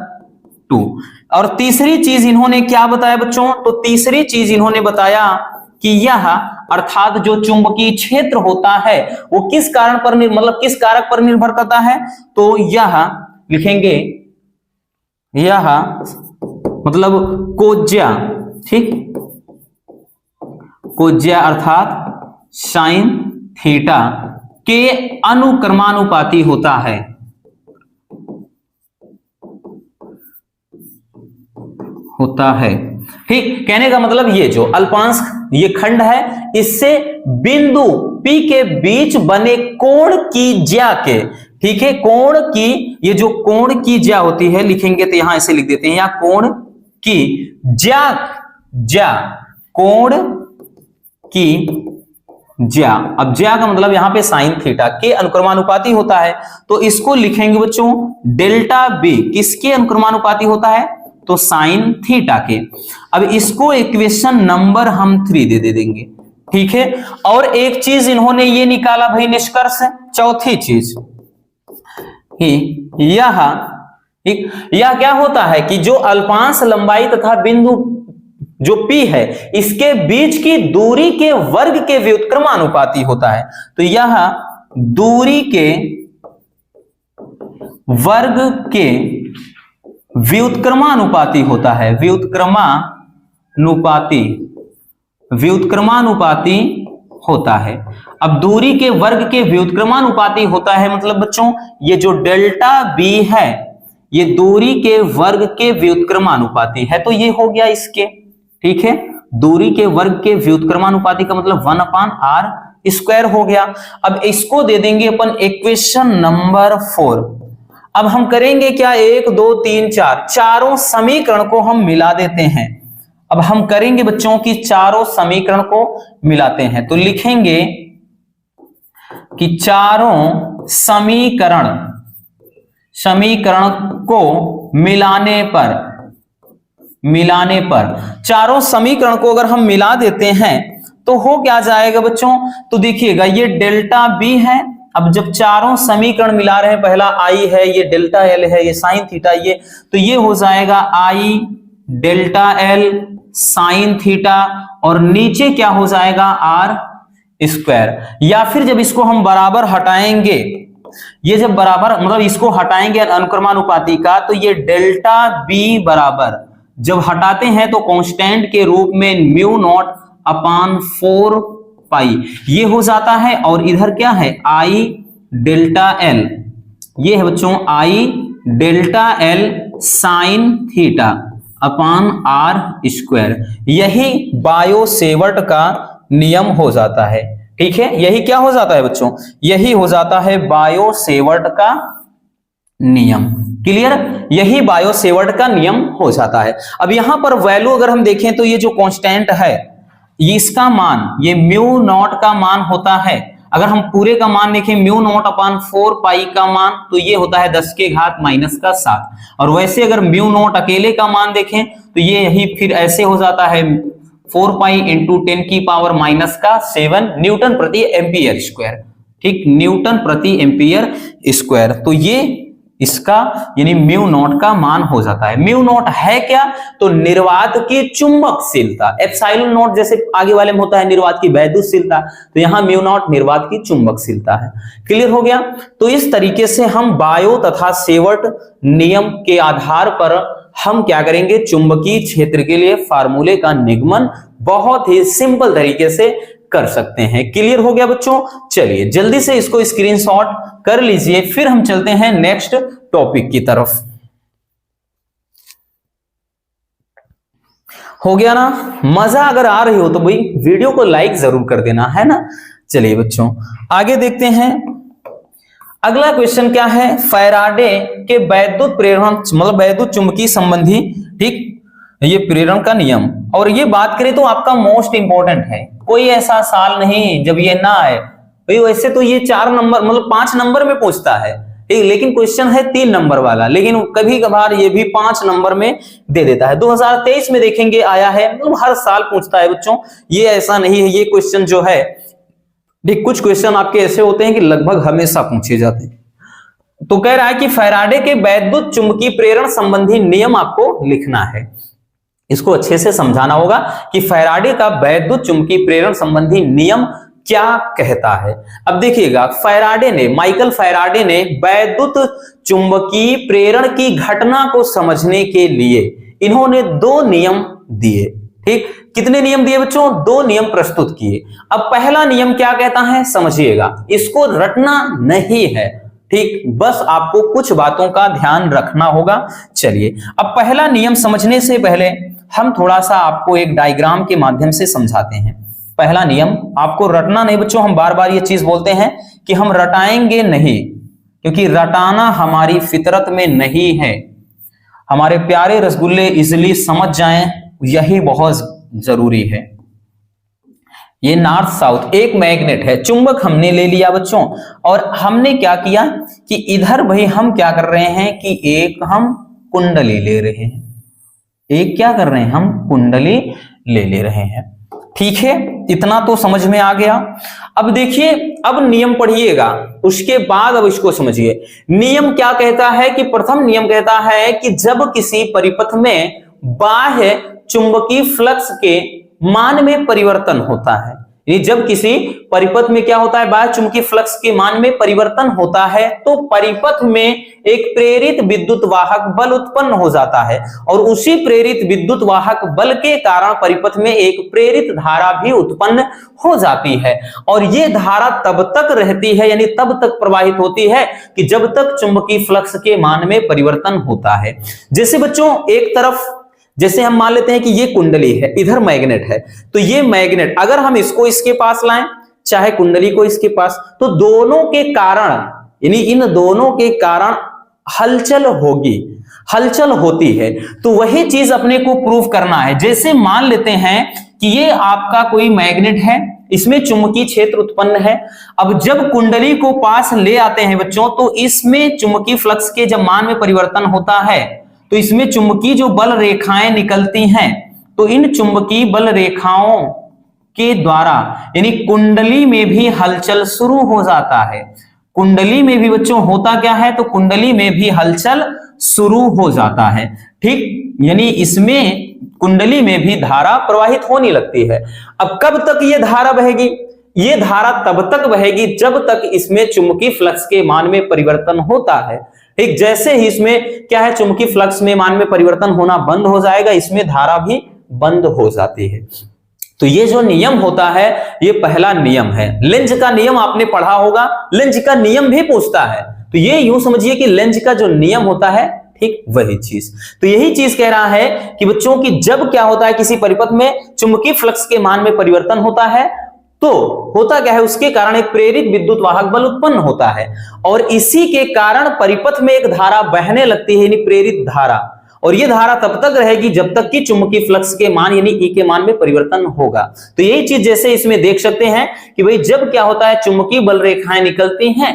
Speaker 1: 2। और तीसरी चीज इन्होंने क्या बताया बच्चों, तो तीसरी चीज इन्होंने बताया कि यह अर्थात जो चुंबकीय क्षेत्र होता है वो किस कारण पर मतलब किस कारक पर निर्भर करता है, तो यह लिखेंगे यह मतलब कोज्या, ठीक, कोज्या अर्थात साइन थीटा के अनुक्रमानुपाती होता है, ठीक। कहने का मतलब ये जो अल्पांश ये खंड है, इससे बिंदु P के बीच बने कोण की ज्या के, ठीक है, कोण की, ये जो कोण की ज्या होती है लिखेंगे तो यहां ऐसे लिख देते हैं, यहां कोण की ज्या कोण की ज्या। अब ज्या का मतलब यहां पे साइन थीटा के अनुक्रमानुपाती होता है, तो इसको लिखेंगे बच्चों डेल्टा बी किसके अनुक्रमानुपाती होता है, तो साइन थीटा के। अब इसको इक्वेशन नंबर हम 3 दे देंगे, ठीक है। और एक चीज इन्होंने ये निकाला भाई निष्कर्ष, चौथी चीज यह क्या होता है कि जो अल्पांश लंबाई तथा बिंदु जो P है इसके बीच की दूरी के वर्ग के व्युत्क्रमानुपाती होता है, तो यह दूरी के वर्ग के व्युत्क्रमानुपाती होता है, व्युत्क्रमानुपाती होता है। अब दूरी के वर्ग के व्युत्क्रमानुपाती होता है मतलब बच्चों ये जो डेल्टा बी है ये दूरी के वर्ग के व्युत्क्रमानुपाती है, तो ये हो गया इसके, ठीक है, दूरी के वर्ग के व्युत्क्रमानुपाती का मतलब 1/r² हो गया। अब इसको दे देंगे अपन इक्वेशन नंबर 4। अब हम करेंगे क्या, 1 2 3 4 चारों समीकरण को हम मिला देते हैं। अब हम करेंगे बच्चों की चारों समीकरण को मिलाते हैं, तो लिखेंगे कि चारों समीकरण को मिलाने पर चारों समीकरण को अगर हम मिला देते हैं तो हो क्या जाएगा बच्चों, तो देखिएगा ये डेल्टा बी है। अब जब चारों समीकरण मिला रहे हैं, पहला आई है, ये डेल्टा एल है, ये साइन थीटा, ये तो ये हो जाएगा आई डेल्टा एल साइन थीटा और नीचे क्या हो जाएगा r²। या फिर जब इसको हम बराबर हटाएंगे, ये जब बराबर मतलब इसको हटाएंगे अनुक्रमानुपाती का, तो ये डेल्टा बी बराबर जब हटाते हैं तो कांस्टेंट के रूप में μ0/4 पाई ये हो जाता है। और इधर क्या है आई डेल्टा एल, ये है बच्चों I delta L sine theta r²। यही बायो-सेवर्ट का नियम हो जाता है, ठीक है। यही क्या हो जाता है बच्चों, यही हो जाता है बायो-सेवर्ट का नियम। क्लियर, यही बायो-सेवर्ट का नियम हो जाता है। अब यहां पर वैल्यू अगर हम देखें तो ये जो कांस्टेंट है इसका मान ये μ0 का मान होता है। अगर हम पूरे का मान देखें μ0/4 पाई का मान तो ये होता है 10⁻⁻⁷। और वैसे अगर μ0 अकेले का मान देखें तो ये यही फिर ऐसे हो जाता है 4 पाई इंटू 10⁻⁷ न्यूटन प्रति एम्पियर स्क्वायर, ठीक, न्यूटन प्रति एम्पियर स्क्वायर। तो ये इसका यानी μ0 का मान हो जाता है। μ0 है क्या, तो निर्वात की चुंबकशीलता, एप्सिलॉन नॉट जैसे आगे वाले में होता है निर्वात की वैद्युतशीलता, तो यहां μ0 निर्वात की चुंबकशीलता है। क्लियर हो गया। तो इस तरीके से हम बायो तथा सेवर्ट नियम के आधार पर हम क्या करेंगे, चुंबकीय क्षेत्र के लिए फार्मूले का निगमन बहुत ही सिंपल तरीके से कर सकते हैं। क्लियर हो गया बच्चों। चलिए जल्दी से इसको स्क्रीनशॉट कर लीजिए, फिर हम चलते हैं नेक्स्ट टॉपिक की तरफ। हो गया ना, मजा अगर आ रही हो तो भाई वीडियो को लाइक जरूर कर देना, है ना। चलिए बच्चों आगे देखते हैं। अगला क्वेश्चन क्या है, फैराडे के वैद्युत प्रेरण मतलब वैद्युत चुंबकीय संबंधी, ठीक, ये प्रेरण का नियम। और ये बात करें तो आपका मोस्ट इंपॉर्टेंट है, कोई ऐसा साल नहीं जब ये ना आए। वैसे तो ये 4 नंबर मतलब 5 नंबर में पूछता है, ठीक, लेकिन क्वेश्चन है 3 नंबर वाला, लेकिन कभी कभार ये भी 5 नंबर में दे देता है। 2023 में देखेंगे आया है, मतलब हर साल पूछता है बच्चों, ये ऐसा नहीं है। ये क्वेश्चन जो है देख कुछ क्वेश्चन आपके ऐसे होते हैं कि लगभग हमेशा पूछे जाते हैं। तो कह रहा है कि फैराडे के वैद्युत चुंबकीय प्रेरण संबंधी नियम आपको लिखना है। इसको अच्छे से समझाना होगा कि फैराडे का वैद्युत चुंबकीय प्रेरण संबंधी नियम क्या कहता है। अब देखिएगा, माइकल फैराडे ने वैद्युत चुंबकीय प्रेरण की घटना को समझने के लिए इन्होंने 2 नियम दिए। ठीक, कितने नियम दिए बच्चों? 2 नियम प्रस्तुत किए। अब पहला नियम क्या कहता है समझिएगा, इसको रटना नहीं है। ठीक, बस आपको कुछ बातों का ध्यान रखना होगा। चलिए, अब पहला नियम समझने से पहले हम थोड़ा सा आपको एक डायग्राम के माध्यम से समझाते हैं। पहला नियम आपको रटना नहीं बच्चों, हम बार बार ये चीज बोलते हैं कि हम रटाएंगे नहीं, क्योंकि रटाना हमारी फितरत में नहीं है। हमारे प्यारे रसगुल्ले इजिली समझ जाएं, यही बहुत जरूरी है। ये नॉर्थ साउथ एक मैग्नेट है, चुंबक हमने ले लिया बच्चों, और हमने क्या किया कि इधर भाई हम क्या कर रहे हैं कि एक हम कुंडली ले रहे हैं। एक क्या कर रहे हैं, हम कुंडली ले रहे हैं। ठीक है, इतना तो समझ में आ गया। अब देखिए, अब नियम पढ़िएगा, उसके बाद अब इसको समझिए। नियम क्या कहता है कि प्रथम नियम कहता है कि जब किसी परिपथ में बाह्य चुंबकीय फ्लक्स के मान में परिवर्तन होता है, जब किसी परिपथ में क्या होता है, बाह्य चुंबकीय फ्लक्स के मान में परिवर्तन होता है, तो परिपथ में एक प्रेरित विद्युत वाहक बल उत्पन्न हो जाता है, और उसी प्रेरित विद्युत वाहक बल के कारण परिपथ में एक प्रेरित धारा भी उत्पन्न हो जाती है। और ये धारा तब तक रहती है, यानी तब तक प्रवाहित होती है कि जब तक चुंबकीय फ्लक्स के मान में परिवर्तन होता है। जैसे बच्चों, एक तरफ जैसे हम मान लेते हैं कि ये कुंडली है, इधर मैग्नेट है, तो ये मैग्नेट अगर हम इसको इसके पास लाएं, चाहे कुंडली को इसके पास, तो दोनों के कारण, यानी इन दोनों के कारण हलचल होगी, हलचल होती है। तो वही चीज अपने को प्रूव करना है। जैसे मान लेते हैं कि ये आपका कोई मैग्नेट है, इसमें चुंबकीय क्षेत्र उत्पन्न है। अब जब कुंडली को पास ले आते हैं बच्चों, तो इसमें चुंबकीय फ्लक्स के जब मान में परिवर्तन होता है, तो इसमें चुंबकीय जो बल रेखाएं निकलती हैं, तो इन चुंबकीय बल रेखाओं के द्वारा यानी कुंडली में भी हलचल शुरू हो जाता है। कुंडली में भी बच्चों होता क्या है, तो कुंडली में भी हलचल शुरू हो जाता है। ठीक, यानी इसमें कुंडली में भी धारा प्रवाहित होने लगती है। अब कब तक ये धारा बहेगी? ये धारा तब तक बहेगी जब तक इसमें चुंबकीय फ्लक्स के मान में परिवर्तन होता है। ठीक, जैसे ही इसमें क्या है, चुंबकीय फ्लक्स में मान में परिवर्तन होना बंद हो जाएगा, इसमें धारा भी बंद हो जाती है। तो ये जो नियम होता है, ये पहला नियम है। लेंज का नियम आपने पढ़ा होगा, लेंज का नियम भी पूछता है, तो ये यूं समझिए कि लेंज का जो नियम होता है, ठीक वही चीज। तो यही चीज कह रहा है कि बच्चों की जब क्या होता है, किसी परिपथ में चुंबकीय फ्लक्स के मान में परिवर्तन होता है, तो होता क्या है, उसके कारण एक प्रेरित विद्युत वाहक बल उत्पन्न होता है, और इसी के कारण परिपथ में एक धारा बहने लगती है, यानी प्रेरित धारा। और ये धारा तब तक रहेगी जब तक कि चुंबकीय फ्लक्स के मान यानी ई के मान में परिवर्तन होगा। तो यही चीज जैसे इसमें देख सकते हैं कि भाई जब क्या होता है, चुंबकीय बल रेखाएं निकलती हैं,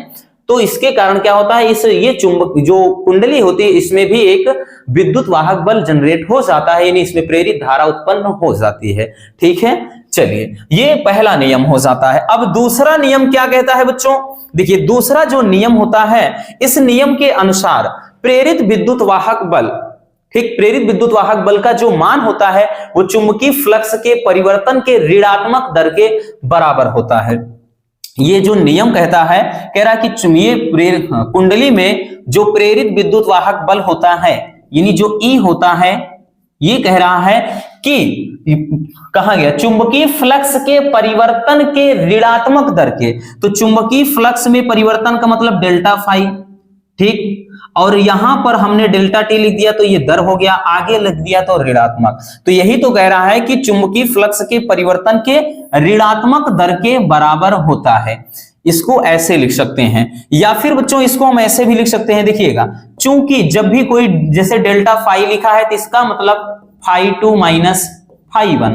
Speaker 1: तो इसके कारण क्या होता है, ये चुंबक जो कुंडली होती है, इसमें भी एक विद्युत वाहक बल जनरेट हो जाता है, यानी इसमें प्रेरित धारा उत्पन्न हो जाती है। ठीक है, चलिए, ये पहला नियम हो जाता है। अब दूसरा नियम क्या कहता है बच्चों? देखिए, दूसरा जो नियम होता है, इस नियम के अनुसार प्रेरित विद्युत वाहक बल, ठीक, प्रेरित विद्युत वाहक बल का जो मान होता है, वो चुंबकीय फ्लक्स के परिवर्तन के ऋणात्मक दर के बराबर होता है। ये जो नियम कहता है, कह रहा है कि ये कुंडली में जो प्रेरित विद्युत वाहक बल होता है, यानी जो ई होता है, ये कह रहा है कि कहा गया चुंबकीय फ्लक्स के परिवर्तन के ऋणात्मक दर के। तो चुंबकीय फ्लक्स में परिवर्तन का मतलब डेल्टा फाई, ठीक, और यहां पर हमने डेल्टा टी लिख दिया, तो ये दर हो गया, आगे लिख दिया तो ऋणात्मक। तो यही तो कह रहा है कि चुंबकीय फ्लक्स के परिवर्तन के ऋणात्मक दर के बराबर होता है। इसको ऐसे लिख सकते हैं, या फिर बच्चों इसको हम ऐसे भी लिख सकते हैं। देखिएगा, चूंकि जब भी कोई जैसे डेल्टा फाई लिखा है, तो इसका मतलब phi two minus phi one,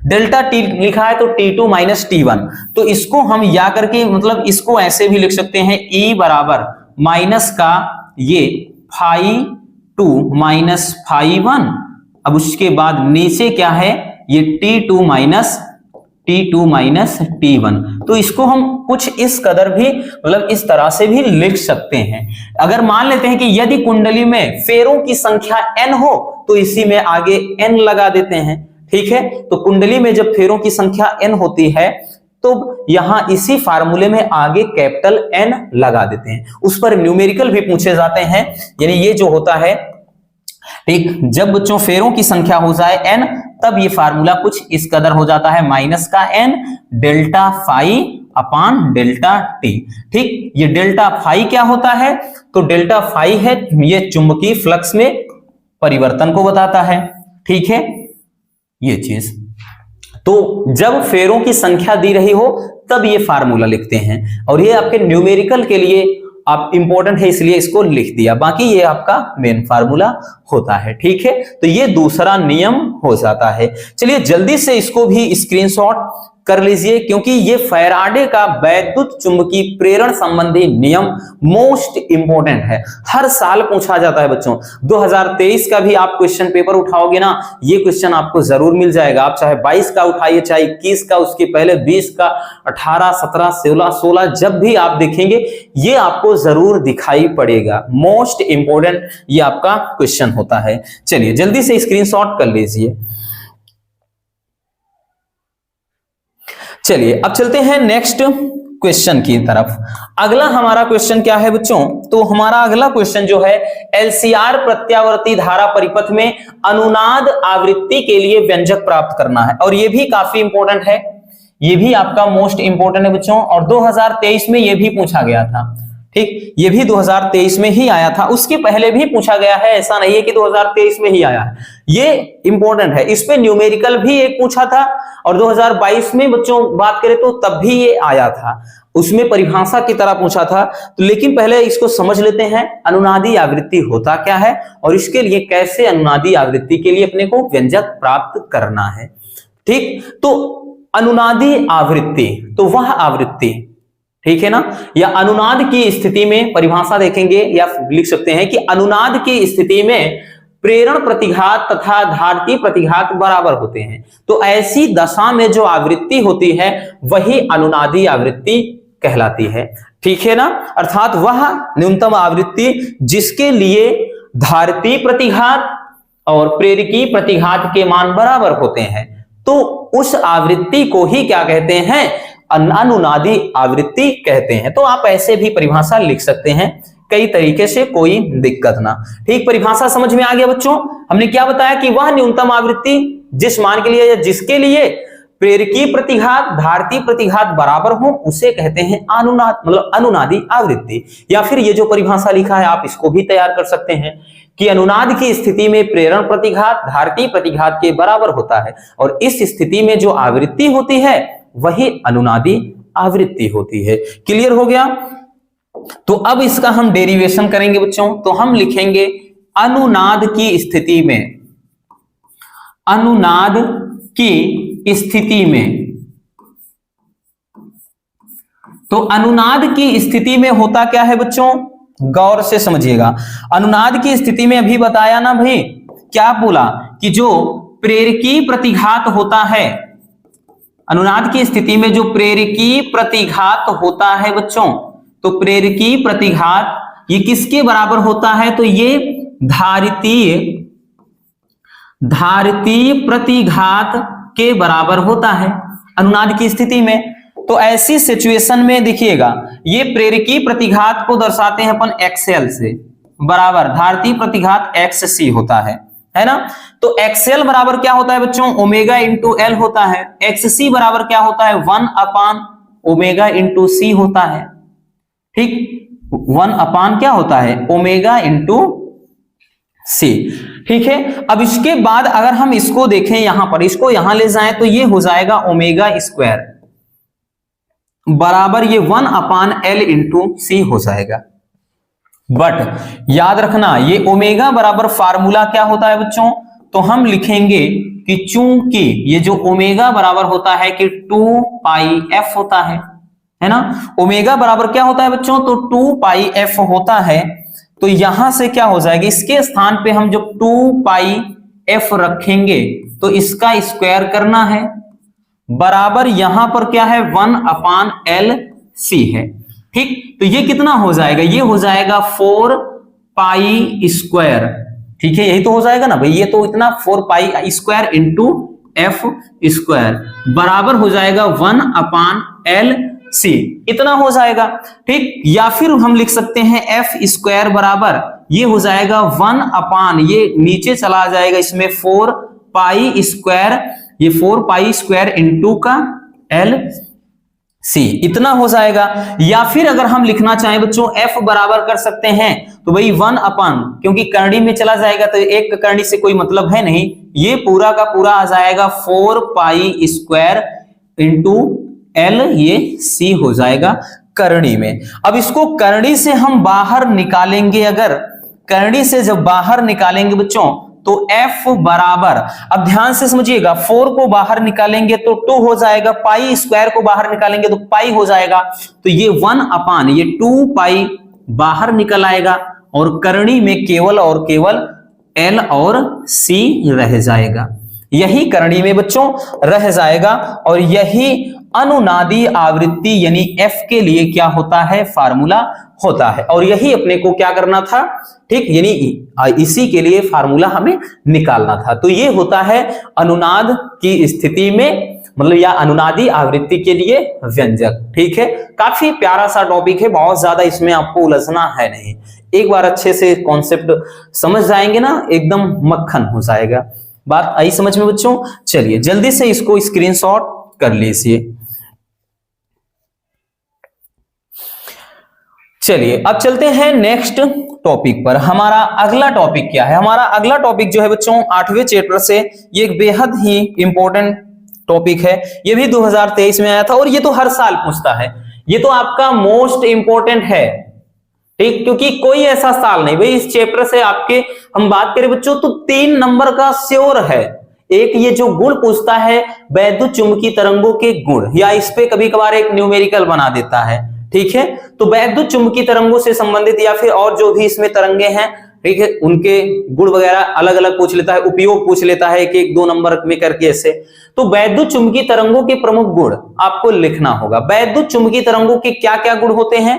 Speaker 1: delta T लिखा है तो T two minus T one. तो इसको हम या करके मतलब इसको ऐसे भी लिख सकते हैं, ई बराबर माइनस का ये phi two minus phi one. अब उसके बाद नीचे क्या है, ये T two minus T2 minus T1। तो इसको हम कुछ इस कदर भी मतलब इस तरह से भी लिख सकते हैं। अगर मान लेते हैं कि यदि कुंडली में फेरों की संख्या n हो तो इसी में आगे n लगा देते हैं। ठीक है, तो कुंडली में जब फेरों की संख्या n होती है तो यहां इसी फार्मूले में आगे कैपिटल N लगा देते हैं। उस पर न्यूमेरिकल भी पूछे जाते हैं, यानी ये जो होता है, ठीक, जब बच्चों फेरों की संख्या हो जाए n तब ये फार्मूला कुछ इस कदर हो जाता है, माइनस का n delta phi upon delta T. ठीक, ये डेल्टा फाई क्या होता है, तो डेल्टा फाई है ये चुंबकीय फ्लक्स में परिवर्तन को बताता है। ठीक है, ये चीज, तो जब फेरों की संख्या दी रही हो तब ये फार्मूला लिखते हैं, और ये आपके न्यूमेरिकल के लिए आप इंपॉर्टेंट है इसलिए इसको लिख दिया, बाकी ये आपका मेन फार्मूला होता है। ठीक है, तो ये दूसरा नियम हो जाता है। चलिए जल्दी से इसको भी स्क्रीनशॉट कर लीजिए, क्योंकि ये फैराडे का वैद्युत चुंबकीय प्रेरण संबंधी नियम मोस्ट इंपोर्टेंट है, हर साल पूछा जाता है बच्चों। 2023 का भी आप क्वेश्चन पेपर उठाओगे ना, ये क्वेश्चन आपको जरूर मिल जाएगा। आप चाहे 22 का उठाइए, चाहे 21 का, उसके पहले 20 का, 18, 17, 16, जब भी आप देखेंगे ये आपको जरूर दिखाई पड़ेगा। मोस्ट इंपोर्टेंट ये आपका क्वेश्चन होता है। चलिए जल्दी से स्क्रीनशॉट कर लीजिए। चलिए अब चलते हैं नेक्स्ट क्वेश्चन की तरफ। अगला हमारा क्वेश्चन क्या है बच्चों, तो हमारा अगला क्वेश्चन जो है एलसीआर प्रत्यावर्ती धारा परिपथ में अनुनाद आवृत्ति के लिए व्यंजक प्राप्त करना है, और ये भी काफी इंपॉर्टेंट है, ये भी आपका मोस्ट इंपॉर्टेंट है बच्चों, और 2023 में ये भी पूछा गया था। ठीक, ये भी 2023 में ही आया था, उसके पहले भी पूछा गया है, ऐसा नहीं है कि 2023 में ही आया है, ये इंपॉर्टेंट है। इस पे न्यूमेरिकल भी एक पूछा था, और 2022 में बच्चों बात करें तो तब भी ये आया था, उसमें परिभाषा की तरह पूछा था। तो लेकिन पहले इसको समझ लेते हैं अनुनादी आवृत्ति होता क्या है, और इसके लिए कैसे अनुनादी आवृत्ति के लिए अपने को व्यंजक प्राप्त करना है। ठीक, तो अनुनादी आवृत्ति, तो वह आवृत्ति, ठीक है ना, या अनुनाद की स्थिति में परिभाषा देखेंगे, या लिख सकते हैं कि अनुनाद की स्थिति में प्रेरण प्रतिघात तथा धारती प्रतिघात बराबर होते हैं। तो ऐसी दशा में जो आवृत्ति होती है वही अनुनादी आवृत्ति कहलाती है। ठीक है ना, अर्थात वह न्यूनतम आवृत्ति जिसके लिए धारती प्रतिघात और प्रेरकी प्रतिघात के मान बराबर होते हैं, तो उस आवृत्ति को ही क्या कहते हैं, अनुनादी आवृत्ति कहते हैं। तो आप ऐसे भी परिभाषा लिख सकते हैं कई तरीके से, कोई दिक्कत ना। ठीक, परिभाषा समझ में आ गया बच्चों। हमने क्या बताया कि वह न्यूनतम आवृत्ति जिस मान के लिए या जिसके लिए प्रेरकी प्रतिघात धारती प्रतिघात बराबर हो उसे कहते हैं अनुनाद, मतलब अनुनादी आवृत्ति। या फिर ये जो परिभाषा लिखा है आप इसको भी तैयार कर सकते हैं कि अनुनाद की स्थिति में प्रेरण प्रतिघात धारती प्रतिघात के बराबर होता है, और इस स्थिति में जो आवृत्ति होती है वही अनुनादी आवृत्ति होती है। क्लियर हो गया। तो अब इसका हम डेरिवेशन करेंगे बच्चों, तो हम लिखेंगे अनुनाद की स्थिति में, अनुनाद की स्थिति में, तो अनुनाद की स्थिति में होता क्या है बच्चों, गौर से समझिएगा। अनुनाद की स्थिति में अभी बताया ना भाई, क्या बोला कि जो प्रेरकी प्रतिघात होता है, अनुनाद की स्थिति में जो प्रेरकी प्रतिघात होता है बच्चों, तो प्रेरकी प्रतिघात ये किसके बराबर होता है, तो ये धारतीय प्रतिघात के बराबर होता है अनुनाद की स्थिति में। तो ऐसी सिचुएशन में देखिएगा, ये प्रेरकी प्रतिघात को दर्शाते हैं अपन एक्सएल से, बराबर धारतीय प्रतिघात एक्ससी होता है ना। तो एक्सएल बराबर क्या होता है बच्चों, ओमेगा इंटू एल होता है। एक्ससी बराबर क्या होता है, 1 अपान ओमेगा इंटू सी होता है। ठीक, 1 अपान क्या होता है, ओमेगा इंटू सी। ठीक है, अब इसके बाद अगर हम इसको देखें यहां पर, इसको यहां ले जाएं तो ये हो जाएगा ओमेगा स्क्वायर बराबर ये 1 अपान एल इंटू सी हो जाएगा। बट याद रखना ये ओमेगा बराबर फार्मूला क्या होता है बच्चों, तो हम लिखेंगे कि चूंकि ये जो ओमेगा बराबर होता है कि 2 पाई एफ होता है ना। ओमेगा बराबर क्या होता है बच्चों, तो 2 पाई एफ होता है। तो यहां से क्या हो जाएगा, इसके स्थान पे हम जब 2 पाई एफ रखेंगे तो इसका स्क्वायर करना है, बराबर यहां पर क्या है 1/LC है। ठीक, तो ये कितना हो जाएगा, ये हो जाएगा 4 पाई स्क्वायर। ठीक है, यही तो हो जाएगा ना भाई, ये तो इतना 4 pi square into F square बराबर हो जाएगा 1/LC, इतना हो जाएगा। ठीक, या फिर हम लिख सकते हैं एफ स्क्वायर बराबर ये हो जाएगा 1 ये नीचे चला जाएगा इसमें 4 पाई स्क्वायर, ये 4 पाई स्क्वायर इंटू का LC, इतना हो जाएगा। या फिर अगर हम लिखना चाहें बच्चों f बराबर कर सकते हैं तो भाई 1 क्योंकि करणी में चला जाएगा तो एक करणी से कोई मतलब है नहीं, ये पूरा का पूरा आ जाएगा 4 पाई स्क्वायर इंटू L, ये C हो जाएगा करणी में। अब इसको करणी से हम बाहर निकालेंगे, अगर करणी से जब बाहर निकालेंगे बच्चों तो f बराबर, अब ध्यान से समझिएगा, 4 को बाहर निकालेंगे तो 2 हो जाएगा, पाई स्क्वायर को बाहर निकालेंगे तो पाई हो जाएगा, तो ये 1 ये 2 पाई बाहर निकल आएगा और करणी में केवल और केवल L और C रह जाएगा। यही करणी में बच्चों रह जाएगा और यही अनुनादी आवृत्ति यानी f के लिए क्या होता है, फार्मूला होता है। और यही अपने को क्या करना था, ठीक, यानी इसी के लिए फार्मूला हमें निकालना था। तो ये होता है अनुनाद की स्थिति में, मतलब या अनुनादी आवृत्ति के लिए व्यंजक। ठीक है, काफी प्यारा सा टॉपिक है, बहुत ज्यादा इसमें आपको उलझना है नहीं, एक बार अच्छे से कॉन्सेप्ट समझ जाएंगे ना एकदम मक्खन हो जाएगा। बात आई समझ में बच्चों? चलिए जल्दी से इसको स्क्रीनशॉट कर लीजिए। चलिए अब चलते हैं नेक्स्ट टॉपिक पर। हमारा अगला टॉपिक क्या है? हमारा अगला टॉपिक जो है बच्चों 8वें चैप्टर से, ये एक बेहद ही इंपॉर्टेंट टॉपिक है। ये भी 2023 में आया था और ये तो हर साल पूछता है, ये तो आपका मोस्ट इंपॉर्टेंट है। ठीक, क्योंकि कोई ऐसा साल नहीं भाई इस चैप्टर से आपके हम बात करें बच्चों तो 3 नंबर का श्योर है। एक ये जो गुण पूछता है वैद्युत चुंबकीय तरंगों के गुण, या इस पे कभी कभार एक न्यूमेरिकल बना देता है। ठीक है, तो वैद्युत चुंबकीय तरंगों से संबंधित या फिर और जो भी इसमें तरंगे हैं, ठीक है, उनके गुण वगैरह अलग अलग पूछ लेता है, उपयोग पूछ लेता है, एक 2 नंबर में करके ऐसे। तो वैद्युत चुंबकीय तरंगों के प्रमुख गुण आपको लिखना होगा। वैद्युत चुंबकीय तरंगों के क्या क्या गुण होते हैं?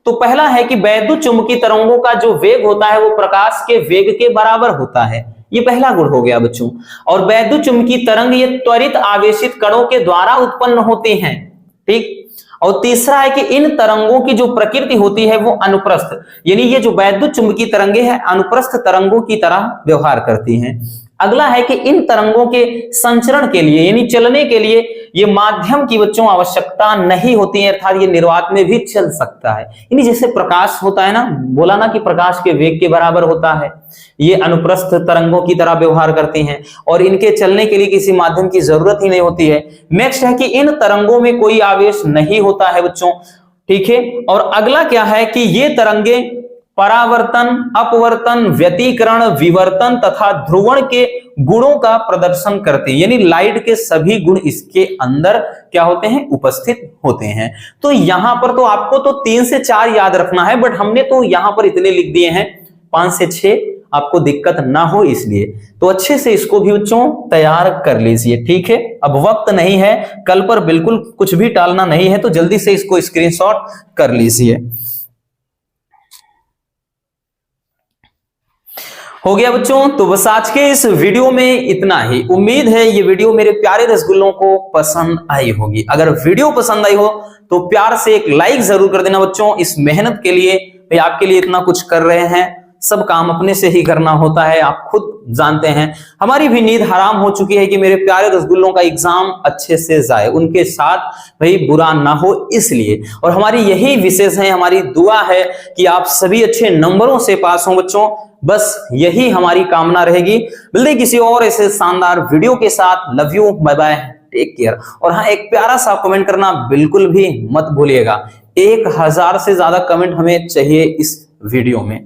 Speaker 1: तो पहला है कि वैद्युत चुंबकीय तरंगों का जो वेग होता है वो प्रकाश के वेग के बराबर होता है, ये पहला गुण हो गया बच्चों। और वैद्युत चुंबकीय तरंग ये त्वरित आवेशित कणों के द्वारा उत्पन्न होती हैं। ठीक, और तीसरा है कि इन तरंगों की जो प्रकृति होती है वो अनुप्रस्थ, यानी ये जो वैद्युत चुंबकीय तरंगे हैं अनुप्रस्थ तरंगों की तरह व्यवहार करती हैं। अगला है कि इन तरंगों के संचरण के लिए यानी चलने के लिए ये माध्यम की बच्चों आवश्यकता नहीं होती है, अर्थात ये निर्वात में भी चल सकता है। यानी जैसे प्रकाश होता है ना, बोला ना कि प्रकाश के वेग के बराबर होता है, ये अनुप्रस्थ तरंगों की तरह व्यवहार करती हैं और इनके चलने के लिए किसी माध्यम की जरूरत ही नहीं होती है। नेक्स्ट है कि इन तरंगों में कोई आवेश नहीं होता है बच्चों। ठीक है, और अगला क्या है कि ये तरंगे परावर्तन, अपवर्तन, व्यतिकरण, विवर्तन तथा ध्रुवण के गुणों का प्रदर्शन करते हैं, यानी लाइट के सभी गुण इसके अंदर क्या होते हैं, उपस्थित होते हैं। तो यहां पर तो आपको तो 3 से 4 याद रखना है, बट हमने तो यहां पर इतने लिख दिए हैं 5 से 6, आपको दिक्कत ना हो इसलिए। तो अच्छे से इसको भी बच्चों तैयार कर लीजिए। ठीक है, अब वक्त नहीं है, कल पर बिल्कुल कुछ भी टालना नहीं है, तो जल्दी से इसको स्क्रीनशॉट कर लीजिए। हो गया बच्चों, तो बस आज के इस वीडियो में इतना ही। उम्मीद है ये वीडियो मेरे प्यारे रसगुल्लों को पसंद आई होगी। अगर वीडियो पसंद आई हो तो प्यार से एक लाइक जरूर कर देना बच्चों। इस मेहनत के लिए भाई आपके लिए इतना कुछ कर रहे हैं, सब काम अपने से ही करना होता है, आप खुद जानते हैं। हमारी भी नींद हराम हो चुकी है कि मेरे प्यारे रसगुल्लों का एग्जाम अच्छे से जाए, उनके साथ भाई बुरा ना हो इसलिए। और हमारी यही विशेष है, हमारी दुआ है कि आप सभी अच्छे नंबरों से पास हो बच्चों, बस यही हमारी कामना रहेगी। मिलते किसी और ऐसे शानदार वीडियो के साथ। Love you, bye bye, take care. और हाँ, एक प्यारा सा कमेंट करना बिल्कुल भी मत भूलिएगा। 1000 से ज्यादा कमेंट हमें चाहिए इस वीडियो में।